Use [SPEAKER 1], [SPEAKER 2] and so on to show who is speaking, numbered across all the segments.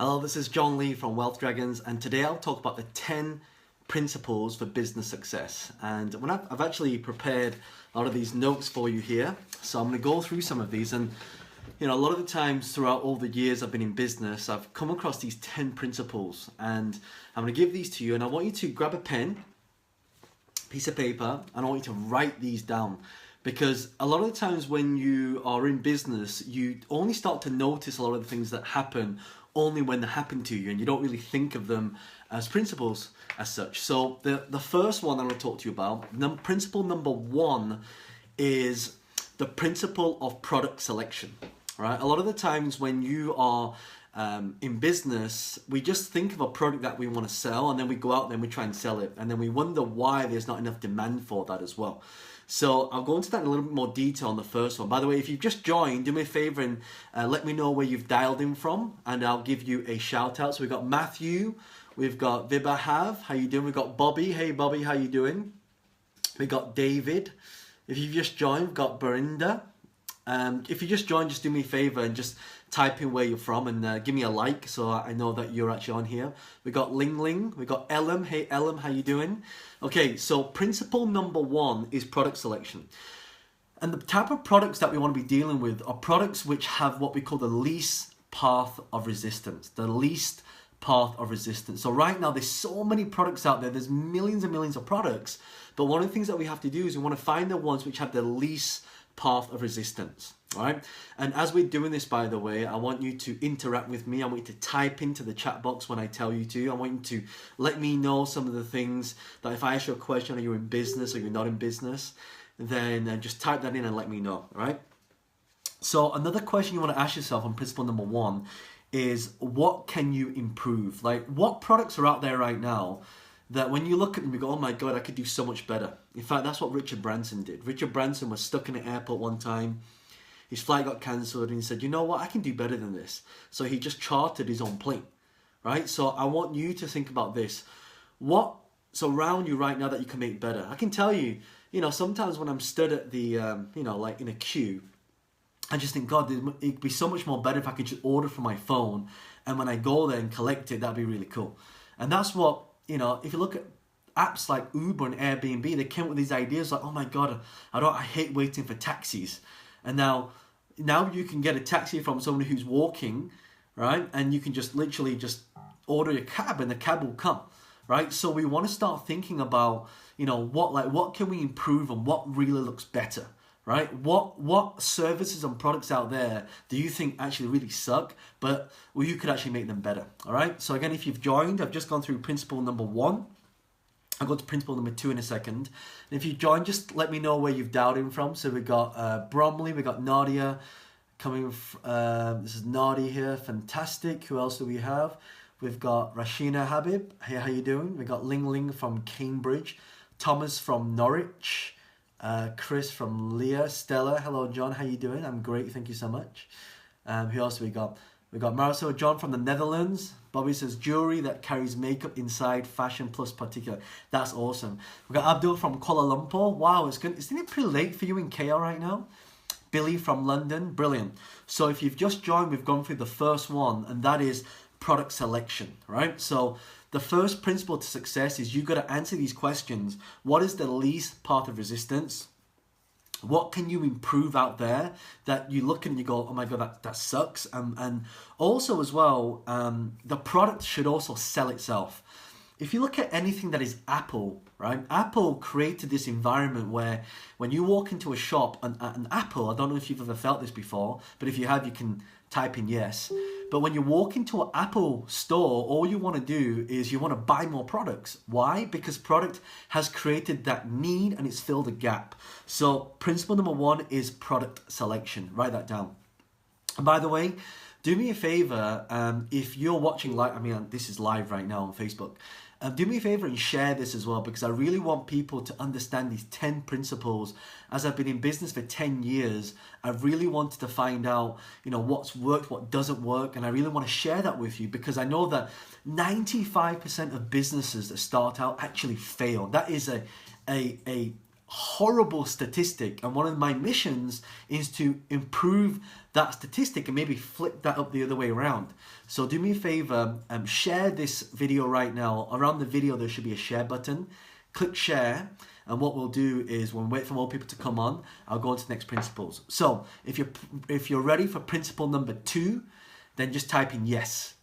[SPEAKER 1] Hello, this is John Lee from Wealth Dragons, and today I'll talk about the 10 principles for business success. And when I've actually prepared a lot of these notes for you here, so I'm going to go through some of these. And a lot of the times throughout all the years I've been in business, I've come across these 10 principles, and I'm going to give these to you. And I want you to grab a pen, piece of paper, and I want you to write these down. Because a lot of the times when you are in business, you only start to notice a lot of the things that happen only when they happen to you, and you don't really think of them as principles as such. So the first one I'm going to talk to you about, principle number 1, is the principle of product selection. Right? A lot of the times when you are in business, we just think of a product that we want to sell, and then we go out there and we try and sell it, and then we wonder why there's not enough demand for that as well. So I'll go into that in a little bit more detail on the first one. By the way, if you've just joined, do me a favor and let me know where you've dialed in from, and I'll give you a shout out. So we've got Matthew, we've got Vibahav, how you doing? We've got Bobby, hey Bobby, how you doing? We've got David. If you've just joined, we've got Berinda. If you just joined, just do me a favor and just type in where you're from and give me a like so I know that you're actually on here. We got Ling Ling, we got Ellum. Hey Ellum, how you doing? Okay, so principle number 1 is product selection. And the type of products that we want to be dealing with are products which have what we call the least path of resistance. The least path of resistance. So right now there's so many products out there, there's millions and millions of products, but one of the things that we have to do is we want to find the ones which have the least path of resistance. All right, and as we're doing this, by the way, I want you to interact with me. I want you to type into the chat box when I tell you to. I want you to let me know some of the things that if I ask you a question, are you in business or you're not in business, then just type that in and let me know. All right. So another question you want to ask yourself on principle number 1 is, what can you improve? Like, what products are out there right now that when you look at them, you go, oh my God, I could do so much better. In fact, that's what Richard Branson did. Richard Branson was stuck in an airport one time. His flight got cancelled and he said, you know what, I can do better than this. So he just chartered his own plane, right? So I want you to think about this. What's around you right now that you can make better? I can tell you, sometimes when I'm stood at the, like in a queue, I just think, God, it'd be so much more better if I could just order from my phone. And when I go there and collect it, that'd be really cool. And that's what, if you look at apps like Uber and Airbnb, they came up with these ideas like, oh my God, I hate waiting for taxis. And now you can get a taxi from someone who's walking, right? And you can just literally just order a cab and the cab will come, right? So we want to start thinking about, what can we improve and what really looks better, right? What services and products out there do you think actually really suck, but you could actually make them better, all right? So again, if you've joined, I've just gone through principle number 1. I'll go to principle number 2 in a second. And if you join, just let me know where you've dialed in from. So we've got Bromley, we've got Nadia coming. This is Nadia here, fantastic. Who else do we have? We've got Rashina Habib. Hey, how you doing? We've got Ling Ling from Cambridge, Thomas from Norwich, Chris from Leah, Stella. Hello, John. How you doing? I'm great. Thank you so much. Who else have we got? We've got Marisol John from the Netherlands. Bobby says, jewelry that carries makeup inside, fashion plus particular. That's awesome. We've got Abdul from Kuala Lumpur. Wow, isn't it pretty late for you in KL right now? Billy from London. Brilliant. So if you've just joined, we've gone through the first one, and that is product selection, right? So the first principle to success is you've got to answer these questions. What is the least path of resistance? What can you improve out there that you look and you go, oh my God, that sucks. And also as well, the product should also sell itself. If you look at anything that is Apple, right? Apple created this environment where when you walk into a shop, an Apple, I don't know if you've ever felt this before, but if you have, you can type in yes. But when you walk into an Apple store, all you want to do is you want to buy more products. Why? Because product has created that need and it's filled a gap. So principle number 1 is product selection. Write that down. And by the way, do me a favor, if you're watching live, this is live right now on Facebook. Do me a favor and share this as well, because I really want people to understand these 10 principles. As I've been in business for 10 years, I've really wanted to find out, what's worked, what doesn't work. And I really want to share that with you, because I know that 95% of businesses that start out actually fail. That is a horrible statistic, and one of my missions is to improve that statistic and maybe flip that up the other way around. So do me a favor, share this video right now. Around the video there should be a share button. Click share, and what we'll do is we'll wait for more people to come on. I'll go on to the next principles. So if you're ready for principle number 2, then just type in yes.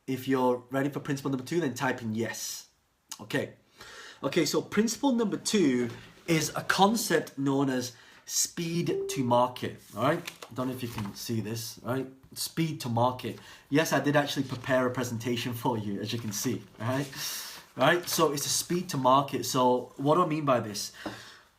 [SPEAKER 1] If you're ready for principle number 2, then type in yes. Okay, so principle number 2 is a concept known as speed to market. All right, I don't know if you can see this. All right, speed to market. Yes, I did actually prepare a presentation for you, as you can see. All right, so it's a speed to market. So what do I mean by this?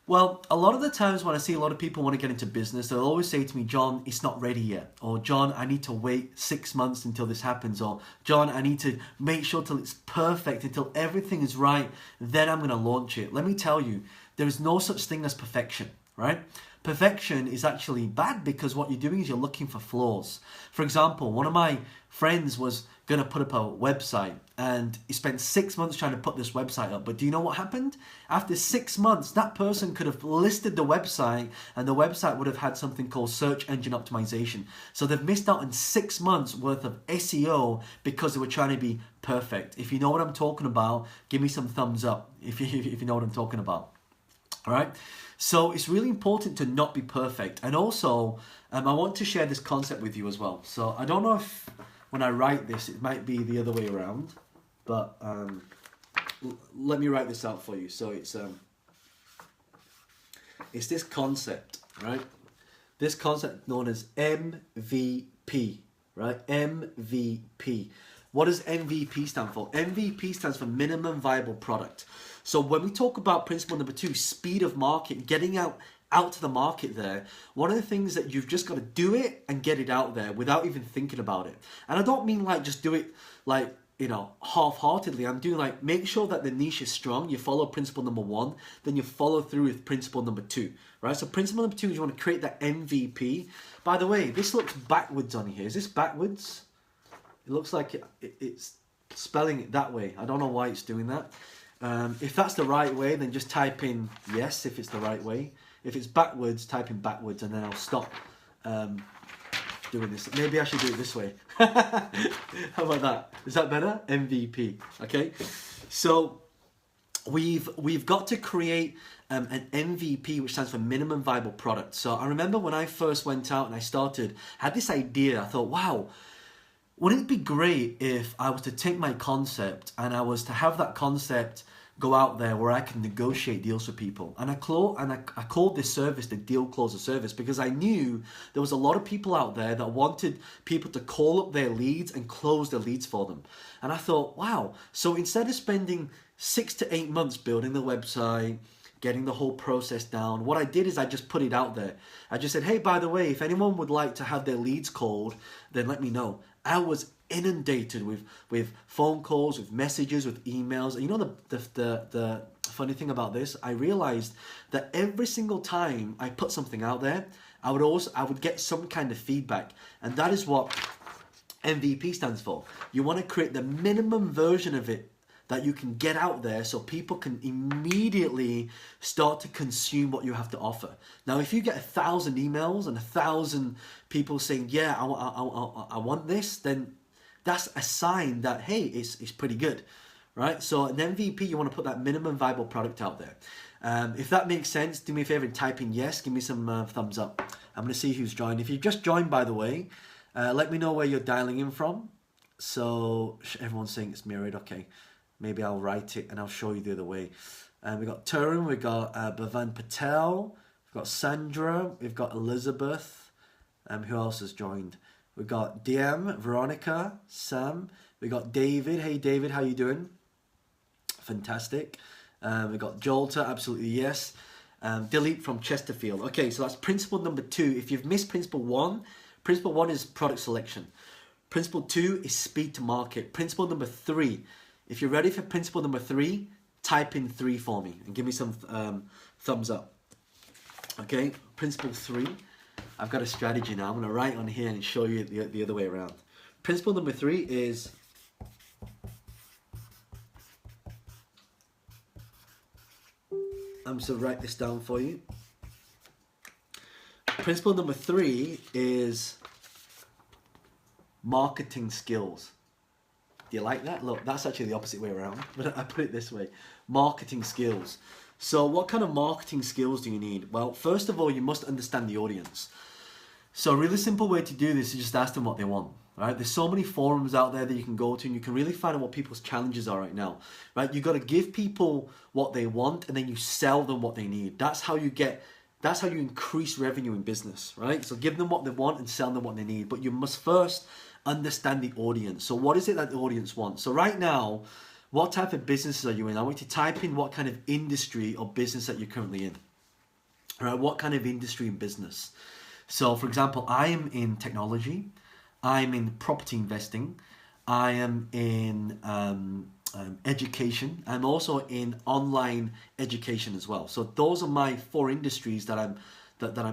[SPEAKER 1] Well, a lot of the times when I see a lot of people want to get into business, they'll always say to me, John, it's not ready yet. Or John, I need to wait 6 months until this happens. Or John, I need to make sure till it's perfect, until everything is right, then I'm going to launch it. Let me tell you, there is no such thing as perfection, right? Perfection is actually bad because what you're doing is you're looking for flaws. For example, one of my friends was going to put up a website and he spent 6 months trying to put this website up. But do you know what happened? After 6 months, that person could have listed the website and the website would have had something called search engine optimization. So they've missed out on 6 months worth of SEO because they were trying to be perfect. If you know what I'm talking about, give me some thumbs up if you know what I'm talking about. All right. So it's really important to not be perfect. And also, I want to share this concept with you as well. So I don't know if when I write this, it might be the other way around. But let me write this out for you. So it's this concept, right? This concept known as MVP, right? MVP. What does MVP stand for? MVP stands for minimum viable product. So when we talk about principle number 2, speed of market, getting out to the market there, one of the things that you've just got to do it and get it out there without even thinking about it. And I don't mean like just do it like, you know, half-heartedly. I'm doing like, make sure that the niche is strong. You follow principle number 1, then you follow through with principle number 2, right? So principle number 2 is you want to create that MVP. By the way, this looks backwards on here. Is this backwards? It looks like it's spelling it that way. I don't know why it's doing that. If that's the right way, then just type in yes if it's the right way. If it's backwards, type in backwards, and then I'll stop doing this. Maybe I should do it this way. How about that? Is that better? MVP. Okay. So we've got to create an MVP, which stands for minimum viable product. So I remember when I first went out and I had this idea. I thought, wow, wouldn't it be great if I was to take my concept and I was to have that concept go out there where I can negotiate deals with people? And I called this service the Deal Closer service because I knew there was a lot of people out there that wanted people to call up their leads and close their leads for them. And I thought, wow, so instead of spending 6 to 8 months building the website, getting the whole process down, what I did is I just put it out there. I just said, hey, by the way, if anyone would like to have their leads called, then let me know. I was inundated with phone calls, with messages, with emails. And you know the funny thing about this? I realized that every single time I put something out there, I would get some kind of feedback. And that is what MVP stands for. You want to create the minimum version of it that you can get out there so people can immediately start to consume what you have to offer. Now, if you get 1,000 emails and 1,000 people saying, yeah, I want this, then that's a sign that, hey, it's pretty good, right? So an MVP, you want to put that minimum viable product out there. If that makes sense, do me a favor and type in yes, give me some thumbs up. I'm going to see who's joined. If you've just joined, by the way, let me know where you're dialing in from. So everyone's saying it's mirrored, okay. Maybe I'll write it and I'll show you the other way. We've got Turin, we've got Bhavan Patel, we've got Sandra, we've got Elizabeth. Who else has joined? We've got DM, Veronica, Sam. We've got David. Hey David, how you doing? Fantastic. We've got Jolta, absolutely yes. Dilip from Chesterfield. Okay, so that's principle number 2. If you've missed principle 1 is product selection. Principle 2 is speed to market. Principle number 3. If you're ready for principle number 3, type in 3 for me and give me some thumbs up. Okay, principle 3. I've got a strategy now. I'm going to write on here and show you the other way around. Principle number 3 is I'm just going to write this down for you. Principle number 3 is marketing skills. Do you like that? Look, that's actually the opposite way around, but I put it this way. Marketing skills. So what kind of marketing skills do you need? Well, first of all, you must understand the audience. So a really simple way to do this is just ask them what they want. Right? There's so many forums out there that you can go to, and you can really find out what people's challenges are right now. Right? You got to give people what they want, and then you sell them what they need. That's how you increase revenue in business, right? So give them what they want and sell them what they need. But you must first understand the audience. So what is it that the audience wants? So right now, what type of businesses are you in? I want you to type in what kind of industry or business that you're currently in. Right? What kind of industry and business? So for example, I am in technology. I'm in property investing. I am in education. I'm also in online education as well. So those are my 4 industries that I'm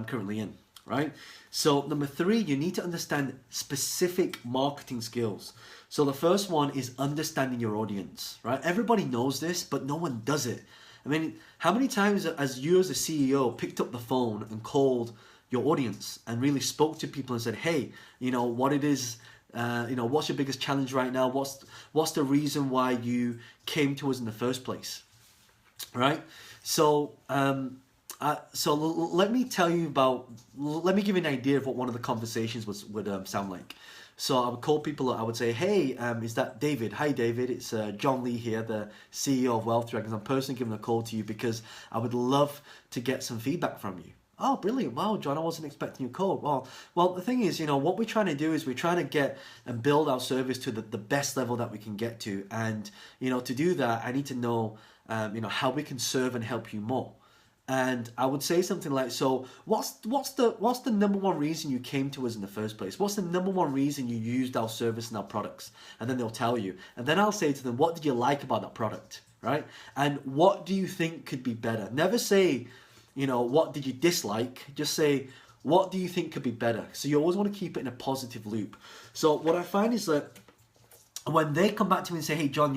[SPEAKER 1] currently in, right? So number 3, you need to understand specific marketing skills. So the first one is understanding your audience, right? Everybody knows this, but no one does it. I mean, how many times as you as a CEO picked up the phone and called your audience and really spoke to people and said, hey, what it is, what's your biggest challenge right now? What's the reason why you came to us in the first place, right? So, let me give you an idea of what one of the conversations would sound like. So I would call people, I would say, hey, is that David? Hi, David. It's John Lee here, the CEO of Wealth Dragons. I'm personally giving a call to you because I would love to get some feedback from you. Oh, brilliant. Wow, John, I wasn't expecting your call. Well, the thing is, what we're trying to do is we're trying to get and build our service to the best level that we can get to. And, to do that, I need to know, how we can serve and help you more. And I would say something like, so what's the number one reason you came to us in the first place? What's the number one reason you used our service and our products? And then they'll tell you. And then I'll say to them, what did you like about that product, right? And what do you think could be better? Never say, what did you dislike? Just say, what do you think could be better? So you always want to keep it in a positive loop. So what I find is that when they come back to me and say, hey, John,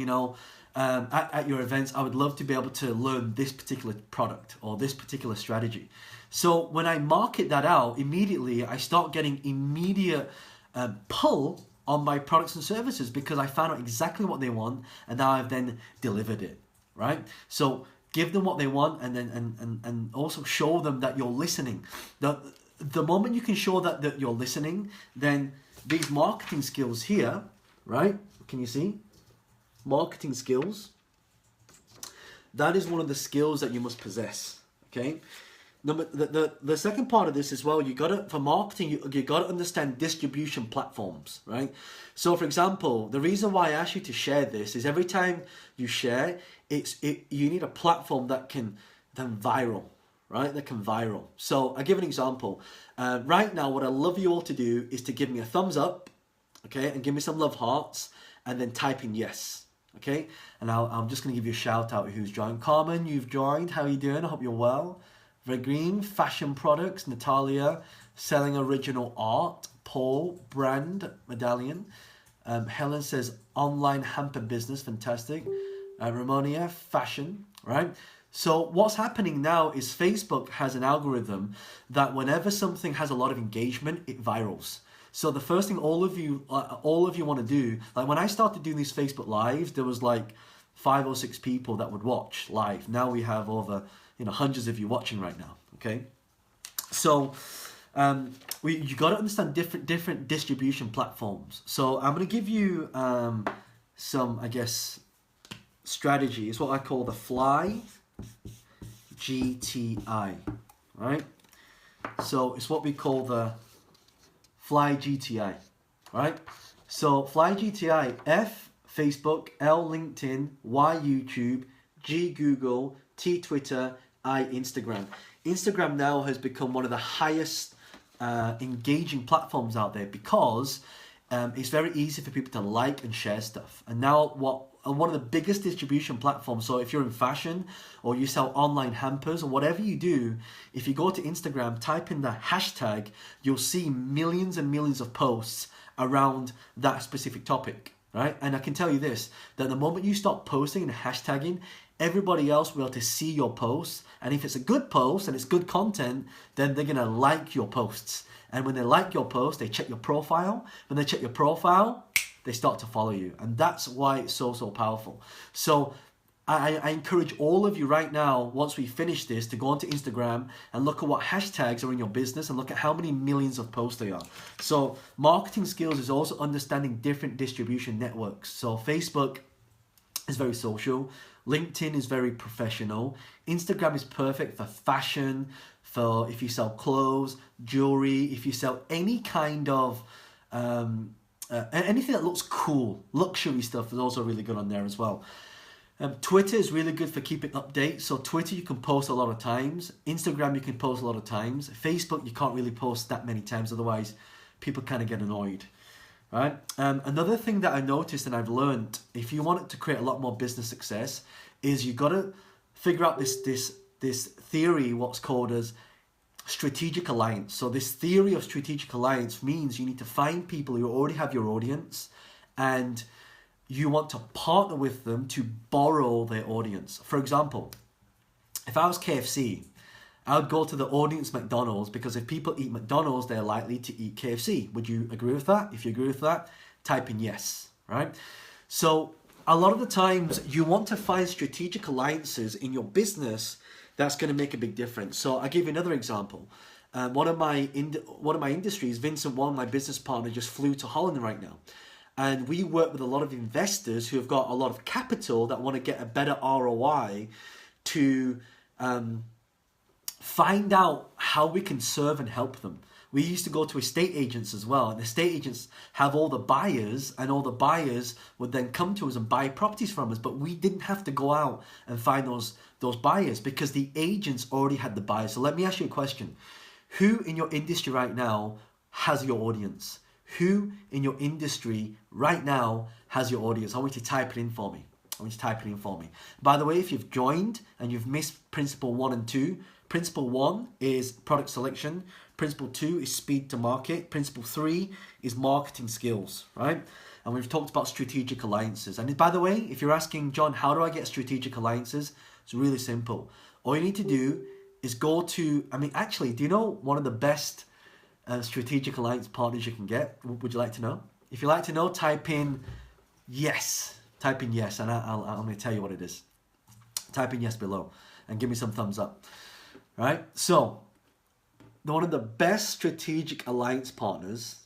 [SPEAKER 1] at your events, I would love to be able to learn this particular product or this particular strategy. So when I market that out, immediately I start getting immediate pull on my products and services because I found out exactly what they want and now I've then delivered it, right? So give them what they want and then and also show them that you're listening. The moment you can show that you're listening, then these marketing skills here, right? Can you see? Marketing skills. That is one of the skills that you must possess. Okay. The second part of this as well, for marketing, you got to understand distribution platforms, right? So for example, the reason why I ask you to share this is every time you share, you need a platform that can then viral, right? That can viral. So I'll give an example. Right now, what I love you all to do is to give me a thumbs up, okay, and give me some love hearts, and then type in yes, okay? And I'm just going to give you a shout out who's joined. Carmen, you've joined. How are you doing? I hope you're well. Green, fashion products. Natalia, selling original art. Paul, brand, medallion. Helen says online hamper business, fantastic. Ramonia, fashion, right? So what's happening now is Facebook has an algorithm that whenever something has a lot of engagement, it virals. So the first thing all of you want to do, like when I started doing these Facebook Lives, there was like 5 or 6 people that would watch live. Now we have over hundreds of you watching right now. Okay, so you got to understand different distribution platforms. So I'm going to give you some, I guess, strategy. It's what I call the Fly GTI, right? So it's what we call the Fly GTI, right? So Fly GTI, F Facebook, L LinkedIn, Y YouTube, G Google, T Twitter, I Instagram. Instagram now has become one of the highest engaging platforms out there because it's very easy for people to like and share stuff. And now one of the biggest distribution platforms, so if you're in fashion or you sell online hampers or whatever you do, if you go to Instagram, type in the hashtag, you'll see millions and millions of posts around that specific topic, right? And I can tell you this, that the moment you start posting and hashtagging, everybody else will be able to see your posts. And if it's a good post and it's good content, then they're going to like your posts. And when they like your post, they check your profile. When they check your profile, they start to follow you. And that's why it's so, so powerful. So I encourage all of you right now, once we finish this, to go onto Instagram and look at what hashtags are in your business and look at how many millions of posts they are. So marketing skills is also understanding different distribution networks. So Facebook is very social. LinkedIn is very professional. Instagram is perfect for fashion, for if you sell clothes, jewelry, if you sell any kind of anything that looks cool, luxury stuff is also really good on there as well. Twitter is really good for keeping updates. So Twitter you can post a lot of times. Instagram you can post a lot of times. Facebook you can't really post that many times, otherwise people kind of get annoyed. Right? Another thing that I noticed and I've learned, if you want it to create a lot more business success, is you got to figure out this theory, what's called as strategic alliance. So this theory of strategic alliance means you need to find people who already have your audience and you want to partner with them to borrow their audience. For example, if I was KFC, I would go to the audience McDonald's, because if people eat McDonald's, they're likely to eat KFC. Would you agree with that? If you agree with that, type in yes, right? So a lot of the times you want to find strategic alliances in your business that's going to make a big difference. So I'll give you another example. One of my industries, Vincent Wong, my business partner, just flew to Holland right now. And we work with a lot of investors who have got a lot of capital that want to get a better ROI to find out how we can serve and help them. We used to go to estate agents as well, and estate agents have all the buyers, and all the buyers would then come to us and buy properties from us, but we didn't have to go out and find those buyers because the agents already had the buyers. So let me ask you a question. Who in your industry right now has your audience? Who in your industry right now has your audience? I want you to type it in for me. By the way, if you've joined and you've missed principle 1 and 2, principle 1 is product selection. Principle 2 is speed to market. Principle 3 is marketing skills, right? And we've talked about strategic alliances. And by the way, if you're asking, John, how do I get strategic alliances? It's really simple. All you need to do is go to, actually, do you know one of the best strategic alliance partners you can get? Would you like to know? If you'd like to know, type in yes. Type in yes, and I'm going to tell you what it is. Type in yes below and give me some thumbs up. Right? So, one of the best strategic alliance partners,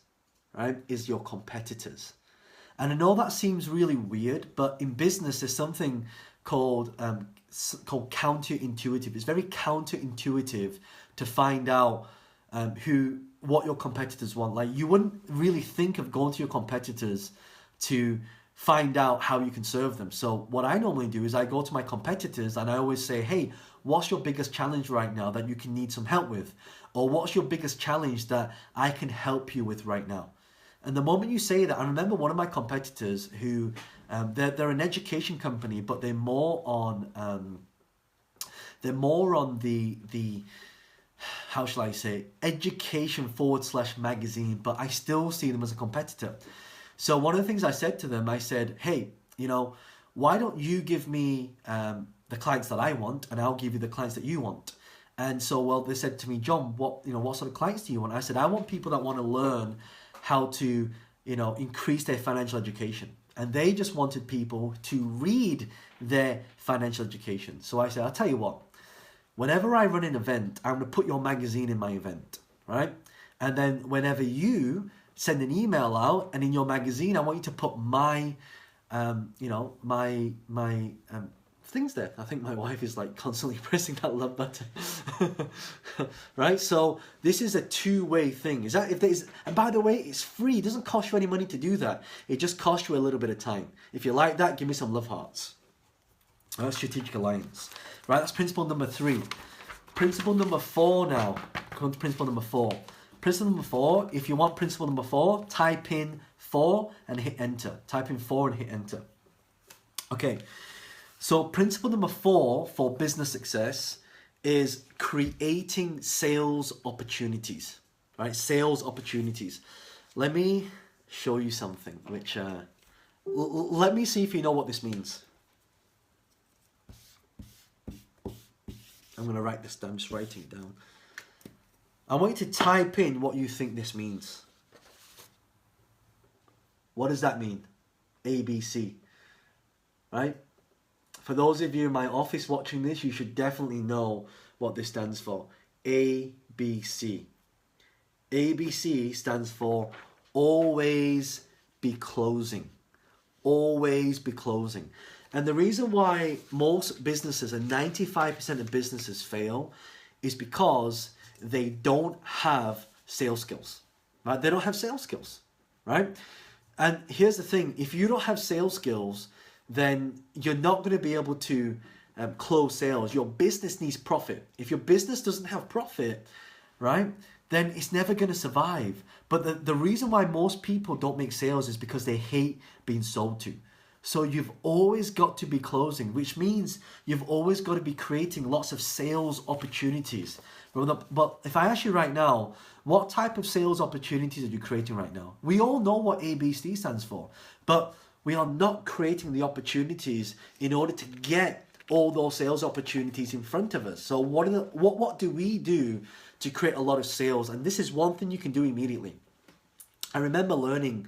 [SPEAKER 1] right, is your competitors. And I know that seems really weird, but in business there's something called counterintuitive. It's very counterintuitive to find out what your competitors want. Like, you wouldn't really think of going to your competitors to find out how you can serve them. So what I normally do is I go to my competitors and I always say, hey, what's your biggest challenge right now that you can need some help with? Or what's your biggest challenge that I can help you with right now? And the moment you say that, I remember one of my competitors who, they're an education company, but they're more on the how shall I say, education / magazine, but I still see them as a competitor. So one of the things I said to them, I said, hey, why don't you give me the clients that I want, and I'll give you the clients that you want. And so, they said to me, John, what sort of clients do you want? I said, I want people that want to learn how to, increase their financial education. And they just wanted people to read their financial education. So I said, I'll tell you what, whenever I run an event, I'm going to put your magazine in my event, right? And then whenever you send an email out, and in your magazine, I want you to put my things there. I think my wife is like constantly pressing that love button. Right? So this is a two-way thing. And by the way, it's free. It doesn't cost you any money to do that. It just costs you a little bit of time. If you like that, give me some love hearts. Strategic alliance. Right, that's principle number 3. Principle number 4 now. Come to principle number 4. Principle number 4, if you want principle number 4, type in 4 and hit enter. Type in 4 and hit enter. Okay, so principle number 4 for business success is creating sales opportunities. Right, sales opportunities. Let me show you something, which, let me see if you know what this means. I'm going to write this down. I'm just writing it down. I want you to type in what you think this means. What does that mean? ABC. Right? For those of you in my office watching this, you should definitely know what this stands for. ABC. ABC stands for always be closing. Always be closing. And the reason why most businesses, and 95% of businesses fail, is because they don't have sales skills. Right? They don't have sales skills. Right? And here's the thing. If you don't have sales skills, then you're not going to be able to close sales. Your business needs profit. If your business doesn't have profit, right, then it's never going to survive. But the reason why most people don't make sales is because they hate being sold to. So you've always got to be closing, which means you've always got to be creating lots of sales opportunities. But if I ask you right now, what type of sales opportunities are you creating right now? We all know what ABC stands for, but we are not creating the opportunities in order to get all those sales opportunities in front of us. So what do we do to create a lot of sales? And this is one thing you can do immediately. I remember learning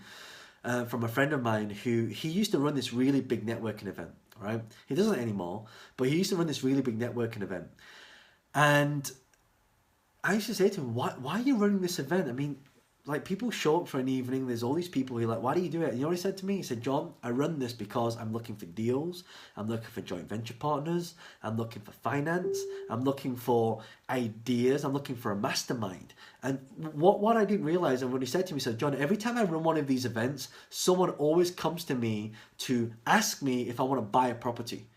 [SPEAKER 1] from a friend of mine who he used to run this really big networking event, right? He doesn't anymore, but he used to run this really big networking event. And I used to say to him, why are you running this event? I mean, like, people show up for an evening, there's all these people who are like, why do you do it? And you know what he said to me? He said, John, I run this because I'm looking for deals, I'm looking for joint venture partners, I'm looking for finance, I'm looking for ideas, I'm looking for a mastermind. And what I didn't realize, and when he said to me, he said, John, every time I run one of these events, someone always comes to me to ask me if I want to buy a property.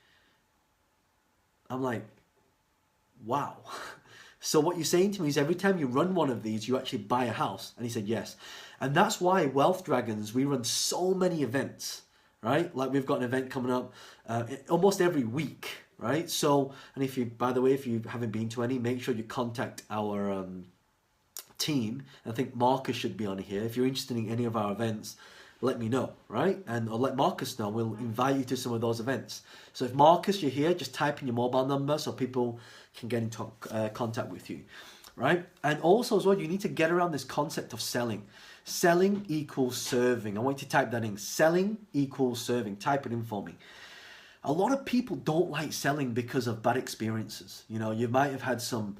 [SPEAKER 1] I'm like, wow. So what you're saying to me is every time you run one of these, you actually buy a house? And he said, yes. And that's why Wealth Dragons, we run so many events, right? Like, we've got an event coming up almost every week, right? So, and if you, by the way, if you haven't been to any, make sure you contact our team. I think Marcus should be on here. If you're interested in any of our events, let me know, right? Or let Marcus know. We'll invite you to some of those events. So if Marcus, you're here, just type in your mobile number so people can get in contact with you, right? And also as well, you need to get around this concept of selling. Selling equals serving. I want you to type that in. Selling equals serving. Type it in for me. A lot of people don't like selling because of bad experiences. You know, you might have had some,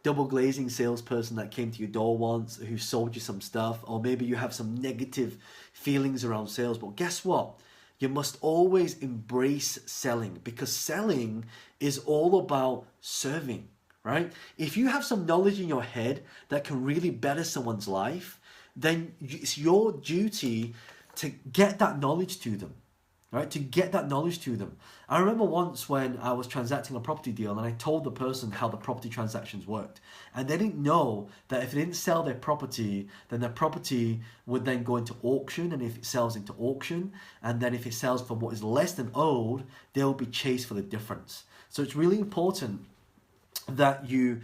[SPEAKER 1] double glazing salesperson that came to your door once who sold you some stuff, or maybe you have some negative feelings around sales. But guess what? You must always embrace selling, because selling is all about serving, right? If you have some knowledge in your head that can really better someone's life, then it's your duty to get that knowledge to them. Right, to get that knowledge to them. I remember once when I was transacting a property deal and I told the person how the property transactions worked. And they didn't know that if they didn't sell their property, then their property would then go into auction. And if it sells into auction, and then if it sells for what is less than owed, they'll be chased for the difference. So it's really important that you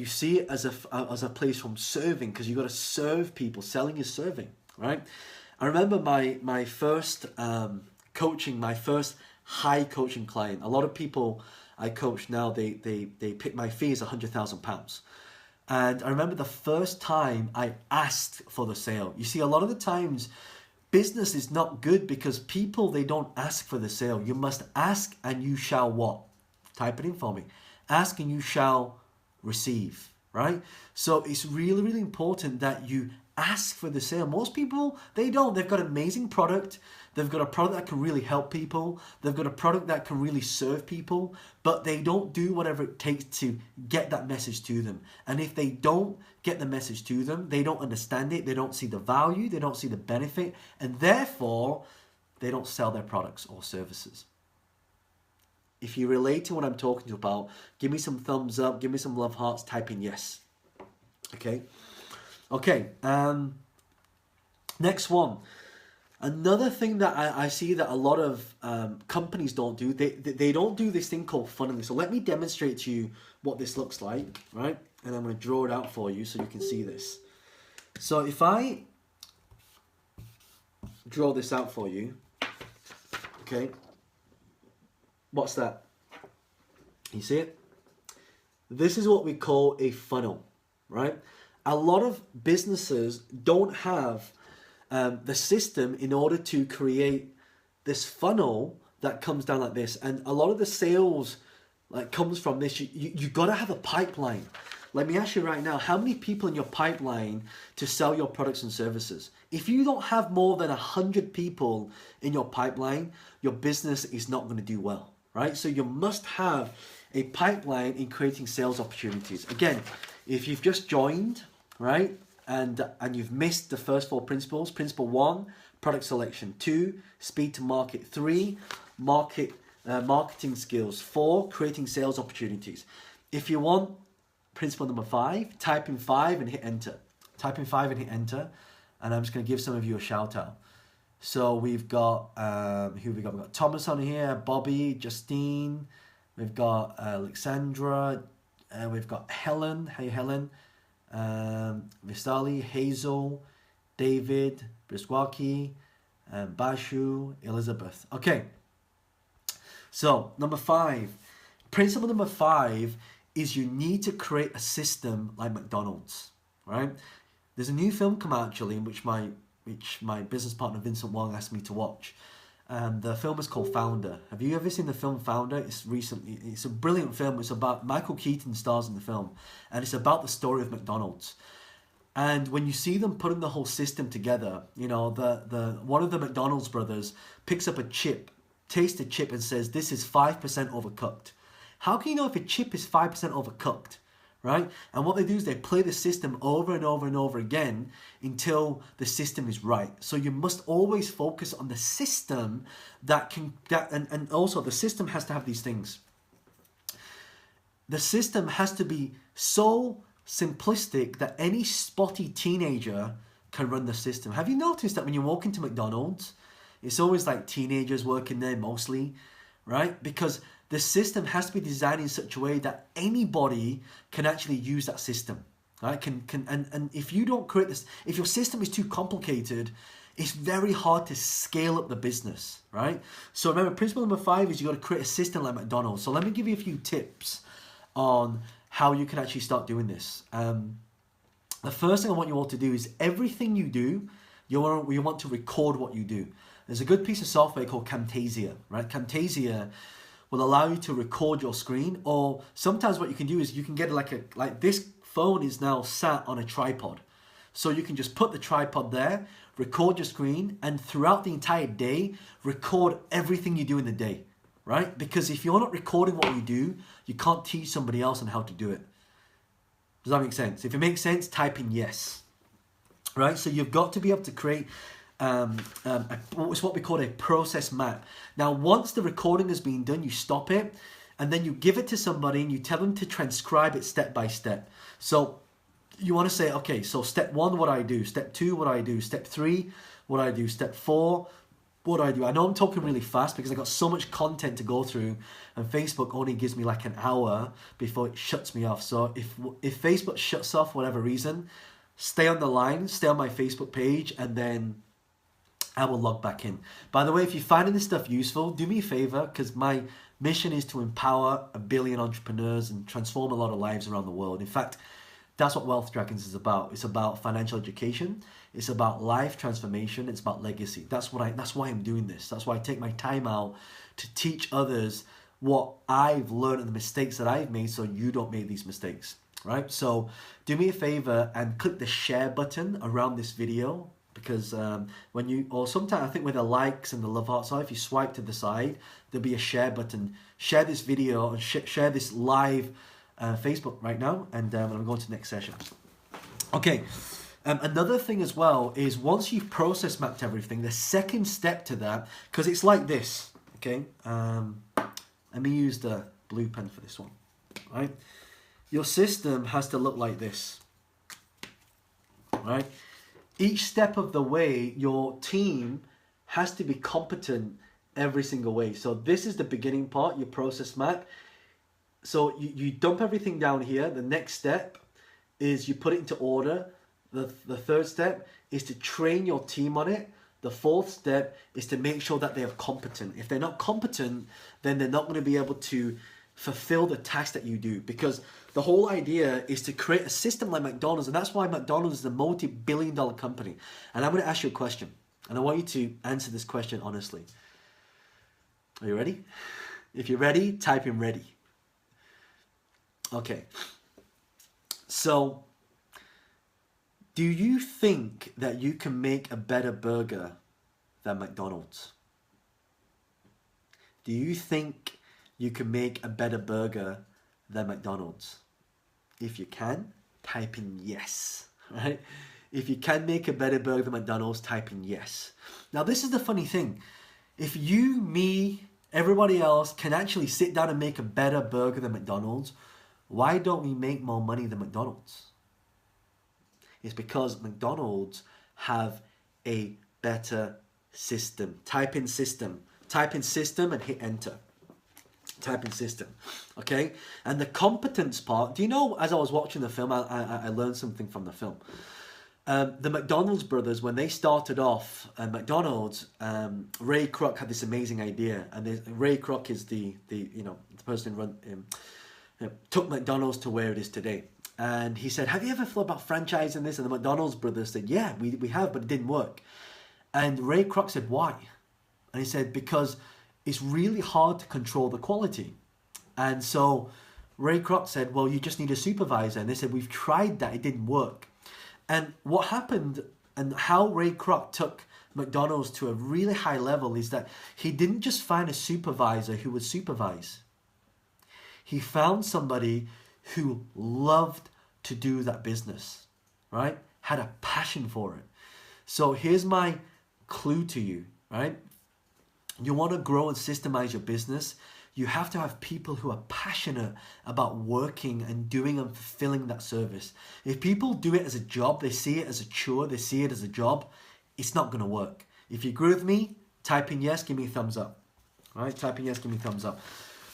[SPEAKER 1] see it as a place from serving, because you've got to serve people. Selling is serving, right? I remember my first coaching, my first high coaching client. A lot of people I coach now, they pick my fee as £100,000. And I remember the first time I asked for the sale. You see, a lot of the times business is not good because people, they don't ask for the sale. You must ask and you shall what? Type it in for me. Ask and you shall receive, right? So it's really, really important that you ask for the sale. Most people, they don't. They've got an amazing product. They've got a product that can really help people. They've got a product that can really serve people, but they don't do whatever it takes to get that message to them. And if they don't get the message to them, they don't understand it. They don't see the value. They don't see the benefit. And therefore, they don't sell their products or services. If you relate to what I'm talking to you about, give me some thumbs up. Give me some love hearts. Type in yes. Okay. Next one. Another thing that I see that a lot of companies don't do, they don't do this thing called funneling. So let me demonstrate to you what this looks like, right? And I'm going to draw it out for you so you can see this. So if I draw this out for you, okay, what's that? You see it? This is what we call a funnel, right? A lot of businesses don't have the system in order to create this funnel that comes down like this. And a lot of the sales comes from this. You got to have a pipeline. Let me ask you right now, how many people in your pipeline to sell your products and services? If you don't have more than 100 people in your pipeline, your business is not going to do well, right? So you must have a pipeline in creating sales opportunities. Again, if you've just joined, right, and you've missed the first 4 principles, principle 1, product selection; 2, speed to market; 3, marketing skills; 4, creating sales opportunities. If you want principle number 5, type in 5 and hit enter. Type in 5 and hit enter, and I'm just going to give some of you a shout out. So we've got, who we got? We've got Thomas on here, Bobby, Justine, we've got Alexandra, we've got Helen, hey Helen, Vistali, Hazel, David, Briswaki, Bashu, Elizabeth. Okay, so number 5, principle number 5 is you need to create a system like McDonald's, right? There's a new film come out actually in which my business partner Vincent Wong asked me to watch. The film is called Founder. Have you ever seen the film Founder? It's a brilliant film. It's about Michael Keaton stars in the film, and it's about the story of McDonald's. And when you see them putting the whole system together, you know, the one of the McDonald's brothers picks up a chip, tastes the chip, and says, "This is 5% overcooked." How can you know if a chip is 5% overcooked, right? And what they do is they play the system over and over and over again until the system is right. So you must always focus on the system and also the system has to have these things. The system has to be so simplistic that any spotty teenager can run the system. Have you noticed that when you walk into McDonald's, it's always like teenagers working there mostly, right? Because the system has to be designed in such a way that anybody can actually use that system, right? And if you don't create this, if your system is too complicated, it's very hard to scale up the business, right? So remember, principle number 5 is you got to create a system like McDonald's. So let me give you a few tips on how you can actually start doing this. The first thing I want you all to do is everything you do, you want to record what you do. There's a good piece of software called Camtasia, right? Camtasia will allow you to record your screen, or sometimes what you can do is you can get like this phone is now sat on a tripod. So you can just put the tripod there, record your screen, and throughout the entire day, record everything you do in the day, right? Because if you're not recording what you do, you can't teach somebody else on how to do it. Does that make sense? If it makes sense, type in yes, right? So you've got to be able to create what we call a process map. Now, once the recording has been done, you stop it, and then you give it to somebody and you tell them to transcribe it step by step. So you want to say, okay, so step 1, what I do, step 2, what I do, step 3, what I do, step 4, what I do. I know I'm talking really fast because I got so much content to go through, and Facebook only gives me like an hour before it shuts me off. So if Facebook shuts off for whatever reason, stay on the line, stay on my Facebook page, and then I will log back in. By the way, if you're finding this stuff useful, do me a favor, because my mission is to empower 1 billion entrepreneurs and transform a lot of lives around the world. In fact, that's what Wealth Dragons is about. It's about financial education. It's about life transformation. It's about legacy. That's why I'm doing this. That's why I take my time out to teach others what I've learned and the mistakes that I've made, so you don't make these mistakes, right? So do me a favor and click the share button around this video, because sometimes I think with the likes and the love hearts, if you swipe to the side, there'll be a share button. Share this video and share this live Facebook right now, and I'm going to go to the next session. Okay, another thing as well is once you've process mapped everything, the second step to that, because it's like this, okay? Let me use the blue pen for this one, right? Your system has to look like this, right? Each step of the way, your team has to be competent every single way. So this is the beginning part, your process map. So you dump everything down here. The next step is you put it into order. The third step is to train your team on it. The fourth step is to make sure that they are competent. If they're not competent, then they're not going to be able to fulfill the task that you do, because the whole idea is to create a system like McDonald's, and that's why McDonald's is a multi-billion-dollar company. And I'm going to ask you a question, and I want you to answer this question honestly. Are you ready? If you're ready, type in ready. Okay. So, do you think that you can make a better burger than McDonald's? Do you think you can make a better burger than McDonald's? If you can, type in yes, right? If you can make a better burger than McDonald's, type in yes. Now, this is the funny thing. If you, me, everybody else can actually sit down and make a better burger than McDonald's, why don't we make more money than McDonald's? It's because McDonald's have a better system. Type in system. Type in system and hit enter. Type in system. Okay? And the competence part, do you know, as I was watching the film, I learned something from the film. The McDonald's brothers, when they started off at McDonald's, Ray Kroc had this amazing idea. And Ray Kroc is the person who took McDonald's to where it is today. And he said, have you ever thought about franchising this? And the McDonald's brothers said, yeah, we have, but it didn't work. And Ray Kroc said, why? And he said, because it's really hard to control the quality. And so Ray Kroc said, well, you just need a supervisor. And they said, we've tried that, it didn't work. And what happened and how Ray Kroc took McDonald's to a really high level is that he didn't just find a supervisor who would supervise. He found somebody who loved to do that business, right? Had a passion for it. So here's my clue to you, right? You want to grow and systemize your business, you have to have people who are passionate about working and doing and fulfilling that service. If people do it as a job, they see it as a chore, they see it as a job, it's not going to work. If you agree with me, type in yes, give me a thumbs up. All right, type in yes, give me a thumbs up.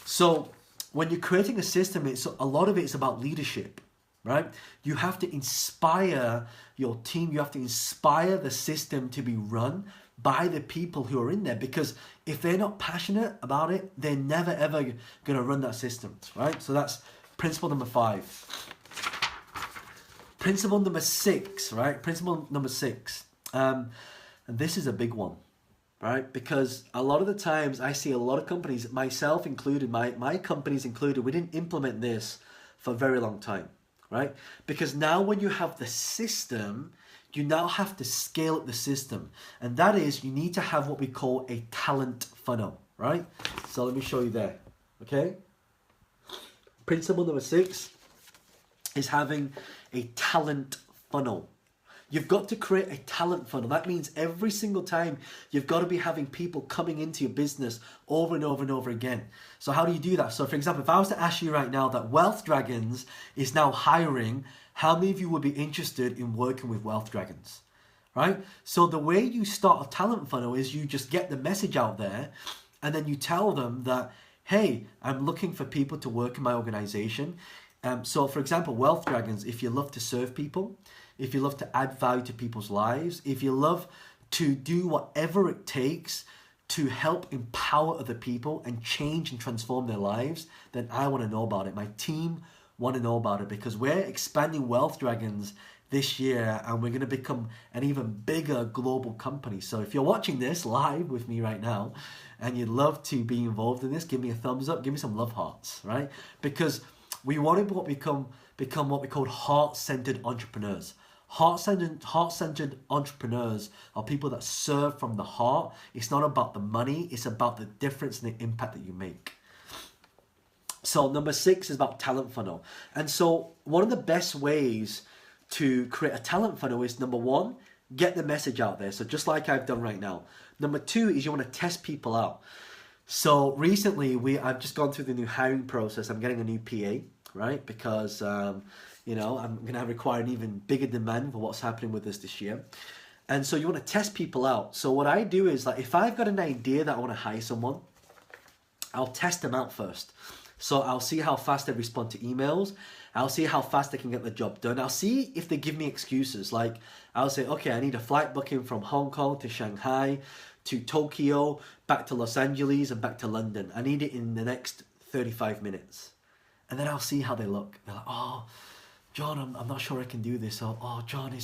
[SPEAKER 1] So when you're creating a system, a lot of it is about leadership, right? You have to inspire your team. You have to inspire the system to be run by the people who are in there, because if they're not passionate about it, they're never ever going to run that system, right? So that's principle number 5. Principle number 6, right? Principle number 6. And this is a big one, right? Because a lot of the times I see a lot of companies, myself included, my companies included, we didn't implement this for a very long time, right? Because now when you have the system, you now have to scale up the system. And that is, you need to have what we call a talent funnel, right? So let me show you there, okay? Principle number 6 is having a talent funnel. You've got to create a talent funnel. That means every single time you've got to be having people coming into your business over and over and over again. So how do you do that? So for example, if I was to ask you right now that Wealth Dragons is now hiring, how many of you would be interested in working with Wealth Dragons, right? So the way you start a talent funnel is you just get the message out there and then you tell them that, hey, I'm looking for people to work in my organization. So for example, Wealth Dragons, if you love to serve people, if you love to add value to people's lives, if you love to do whatever it takes to help empower other people and change and transform their lives, then I want to know about it. My team want to know about it, because we're expanding Wealth Dragons this year and we're going to become an even bigger global company. So if you're watching this live with me right now and you'd love to be involved in this, give me a thumbs up, give me some love hearts, right? Because we want to become what we call heart-centered entrepreneurs. Heart-centered entrepreneurs are people that serve from the heart. It's not about the money, it's about the difference and the impact that you make. So number 6 is about talent funnel. And so one of the best ways to create a talent funnel is, number 1, get the message out there. So just like I've done right now. Number 2 is you want to test people out. So recently I've just gone through the new hiring process. I'm getting a new PA, right? Because I'm going to require an even bigger demand for what's happening with us this year. And so you want to test people out. So what I do is, like, if I've got an idea that I want to hire someone, I'll test them out first. So I'll see how fast they respond to emails. I'll see how fast they can get the job done. I'll see if they give me excuses. Like, I'll say, okay, I need a flight booking from Hong Kong to Shanghai to Tokyo, back to Los Angeles and back to London. I need it in the next 35 minutes. And then I'll see how they look. They're like, oh, John, I'm not sure I can do this. Or, oh, John,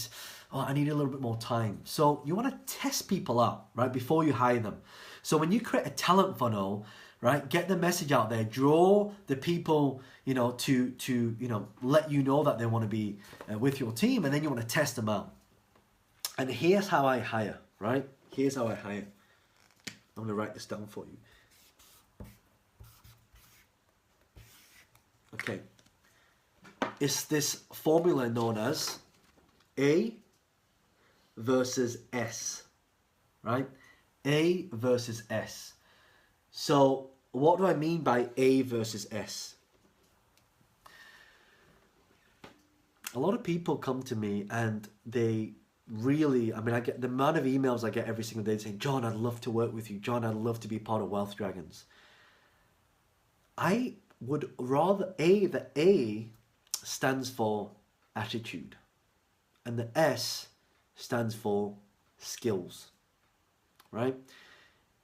[SPEAKER 1] I need a little bit more time. So you want to test people out, right, before you hire them. So when you create a talent funnel, right, get the message out there, draw the people, to let you know that they want to be with your team, and then you want to test them out. And here's how I hire, right? Here's how I hire. I'm going to write this down for you. Okay. It's this formula known as A versus S, right? A versus S. So what do I mean by A versus S? A lot of people come to me and they really, I get the amount of emails I get every single day saying, John, I'd love to work with you. John, I'd love to be part of Wealth Dragons. I would rather, the A stands for attitude and the S stands for skills, right?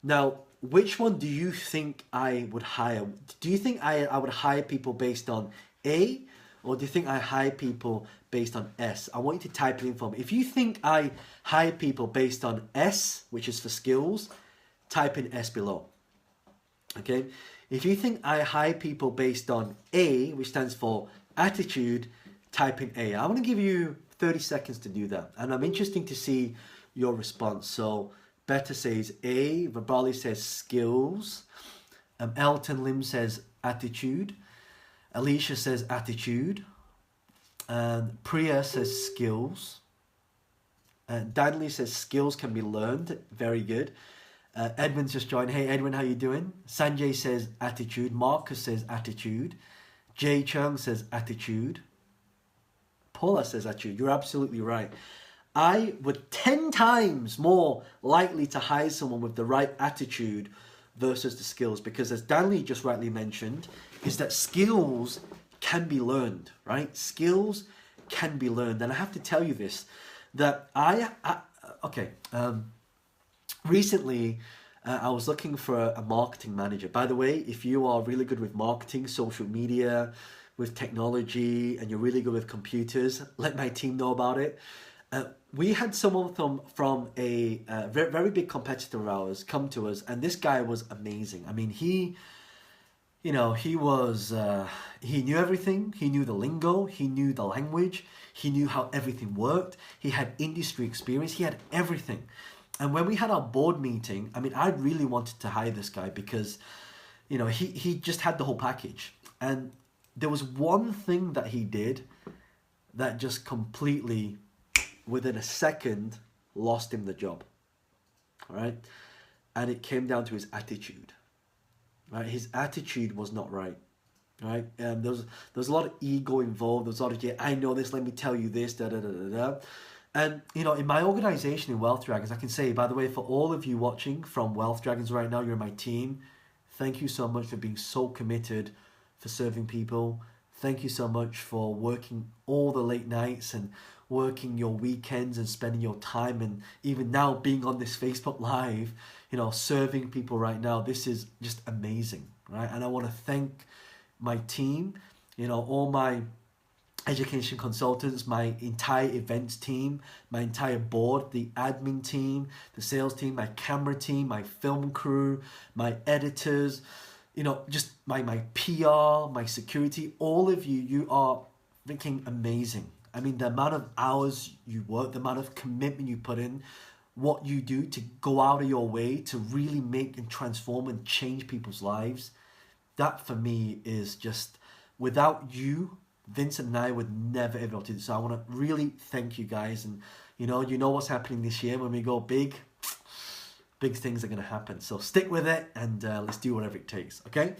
[SPEAKER 1] Now, which one do you think I would hire? Do you think I would hire people based on A, or do you think I hire people based on S? I want you to type it in for me. If you think I hire people based on S, which is for skills, type in S below. Okay? If you think I hire people based on A, which stands for attitude, type in A. I'm going to give you 30 seconds to do that. And I'm interested to see your response. So Beta says A, Vibali says skills, Elton Lim says attitude, Alicia says attitude, and Priya says skills, and Danley says skills can be learned. Very good. Edwin's just joined. Hey Edwin, how you doing? Sanjay says attitude. Marcus says attitude. Jay Chung says attitude. Paula says attitude. You're absolutely right. I would 10 times more likely to hire someone with the right attitude versus the skills, because as Danley just rightly mentioned, is that skills can be learned, right? Skills can be learned. And I have to tell you this, that recently I was looking for a marketing manager. By the way, if you are really good with marketing, social media, with technology, and you're really good with computers, let my team know about it. We had someone from a very big competitor of ours come to us, and this guy was amazing. I mean, he knew everything. He knew the lingo. He knew the language. He knew how everything worked. He had industry experience. He had everything. And when we had our board meeting, I really wanted to hire this guy because, he just had the whole package. And there was one thing that he did that just completely, within a second, lost him the job. All right? And it came down to his attitude. Right? His attitude was not right. Right? There was a lot of ego involved. There was a lot of, yeah, I know this, let me tell you this, da da da da da. And, in my organization in Wealth Dragons, I can say, by the way, for all of you watching from Wealth Dragons right now, you're my team. Thank you so much for being so committed, for serving people. Thank you so much for working all the late nights and working your weekends and spending your time, and even now being on this Facebook Live, serving people right now. This is just amazing, right? And I want to thank my team, all my education consultants, my entire events team, my entire board, the admin team, the sales team, my camera team, my film crew, my editors, just my PR, my security, all of you, you are freaking amazing. The amount of hours you work, the amount of commitment you put in, what you do to go out of your way to really make and transform and change people's lives, that for me is just, without you, Vincent and I would never ever be able to do this. So I want to really thank you guys. And you know what's happening this year. When we go big things are going to happen. So stick with it, and let's do whatever it takes. Okay.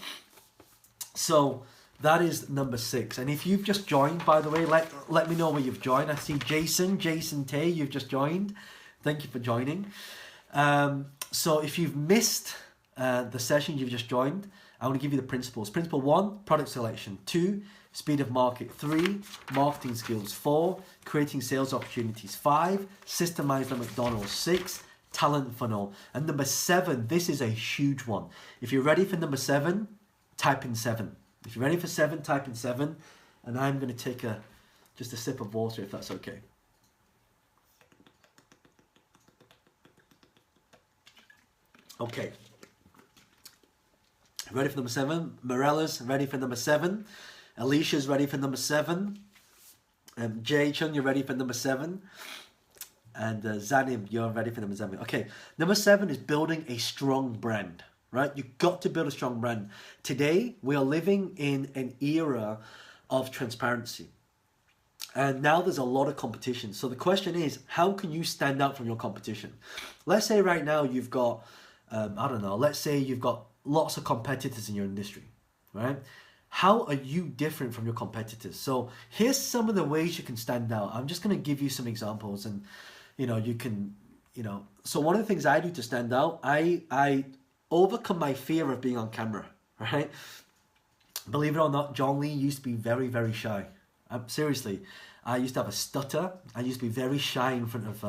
[SPEAKER 1] So that is number 6. And if you've just joined, by the way, let me know where you've joined. I see Jason Tay, you've just joined. Thank you for joining. So if you've missed the session you've just joined, I want to give you the principles. Principle 1, product selection. 2, speed of market. 3, marketing skills. 4, creating sales opportunities. 5, systemize the McDonald's. 6, talent funnel. And number 7, this is a huge one. If you're ready for number 7, type in 7. If you're ready for 7, type in 7. And I'm going to take just a sip of water, if that's okay. Okay. Ready for number 7? Morella's ready for number 7. Alicia's ready for number 7. Jay Chung, you're ready for number 7. And Zanim, you're ready for number 7. Okay, number 7 is building a strong brand, right? You've got to build a strong brand. Today, we are living in an era of transparency. And now there's a lot of competition. So the question is, how can you stand out from your competition? Let's say right now you've got, I don't know, let's say you've got lots of competitors in your industry, right? How are you different from your competitors? So here's some of the ways you can stand out. I'm just going to give you some examples, and you can, so one of the things I do to stand out, I overcome my fear of being on camera, right? Believe it or not, John Lee used to be very, very shy. Seriously, I used to have a stutter. I used to be very shy in front of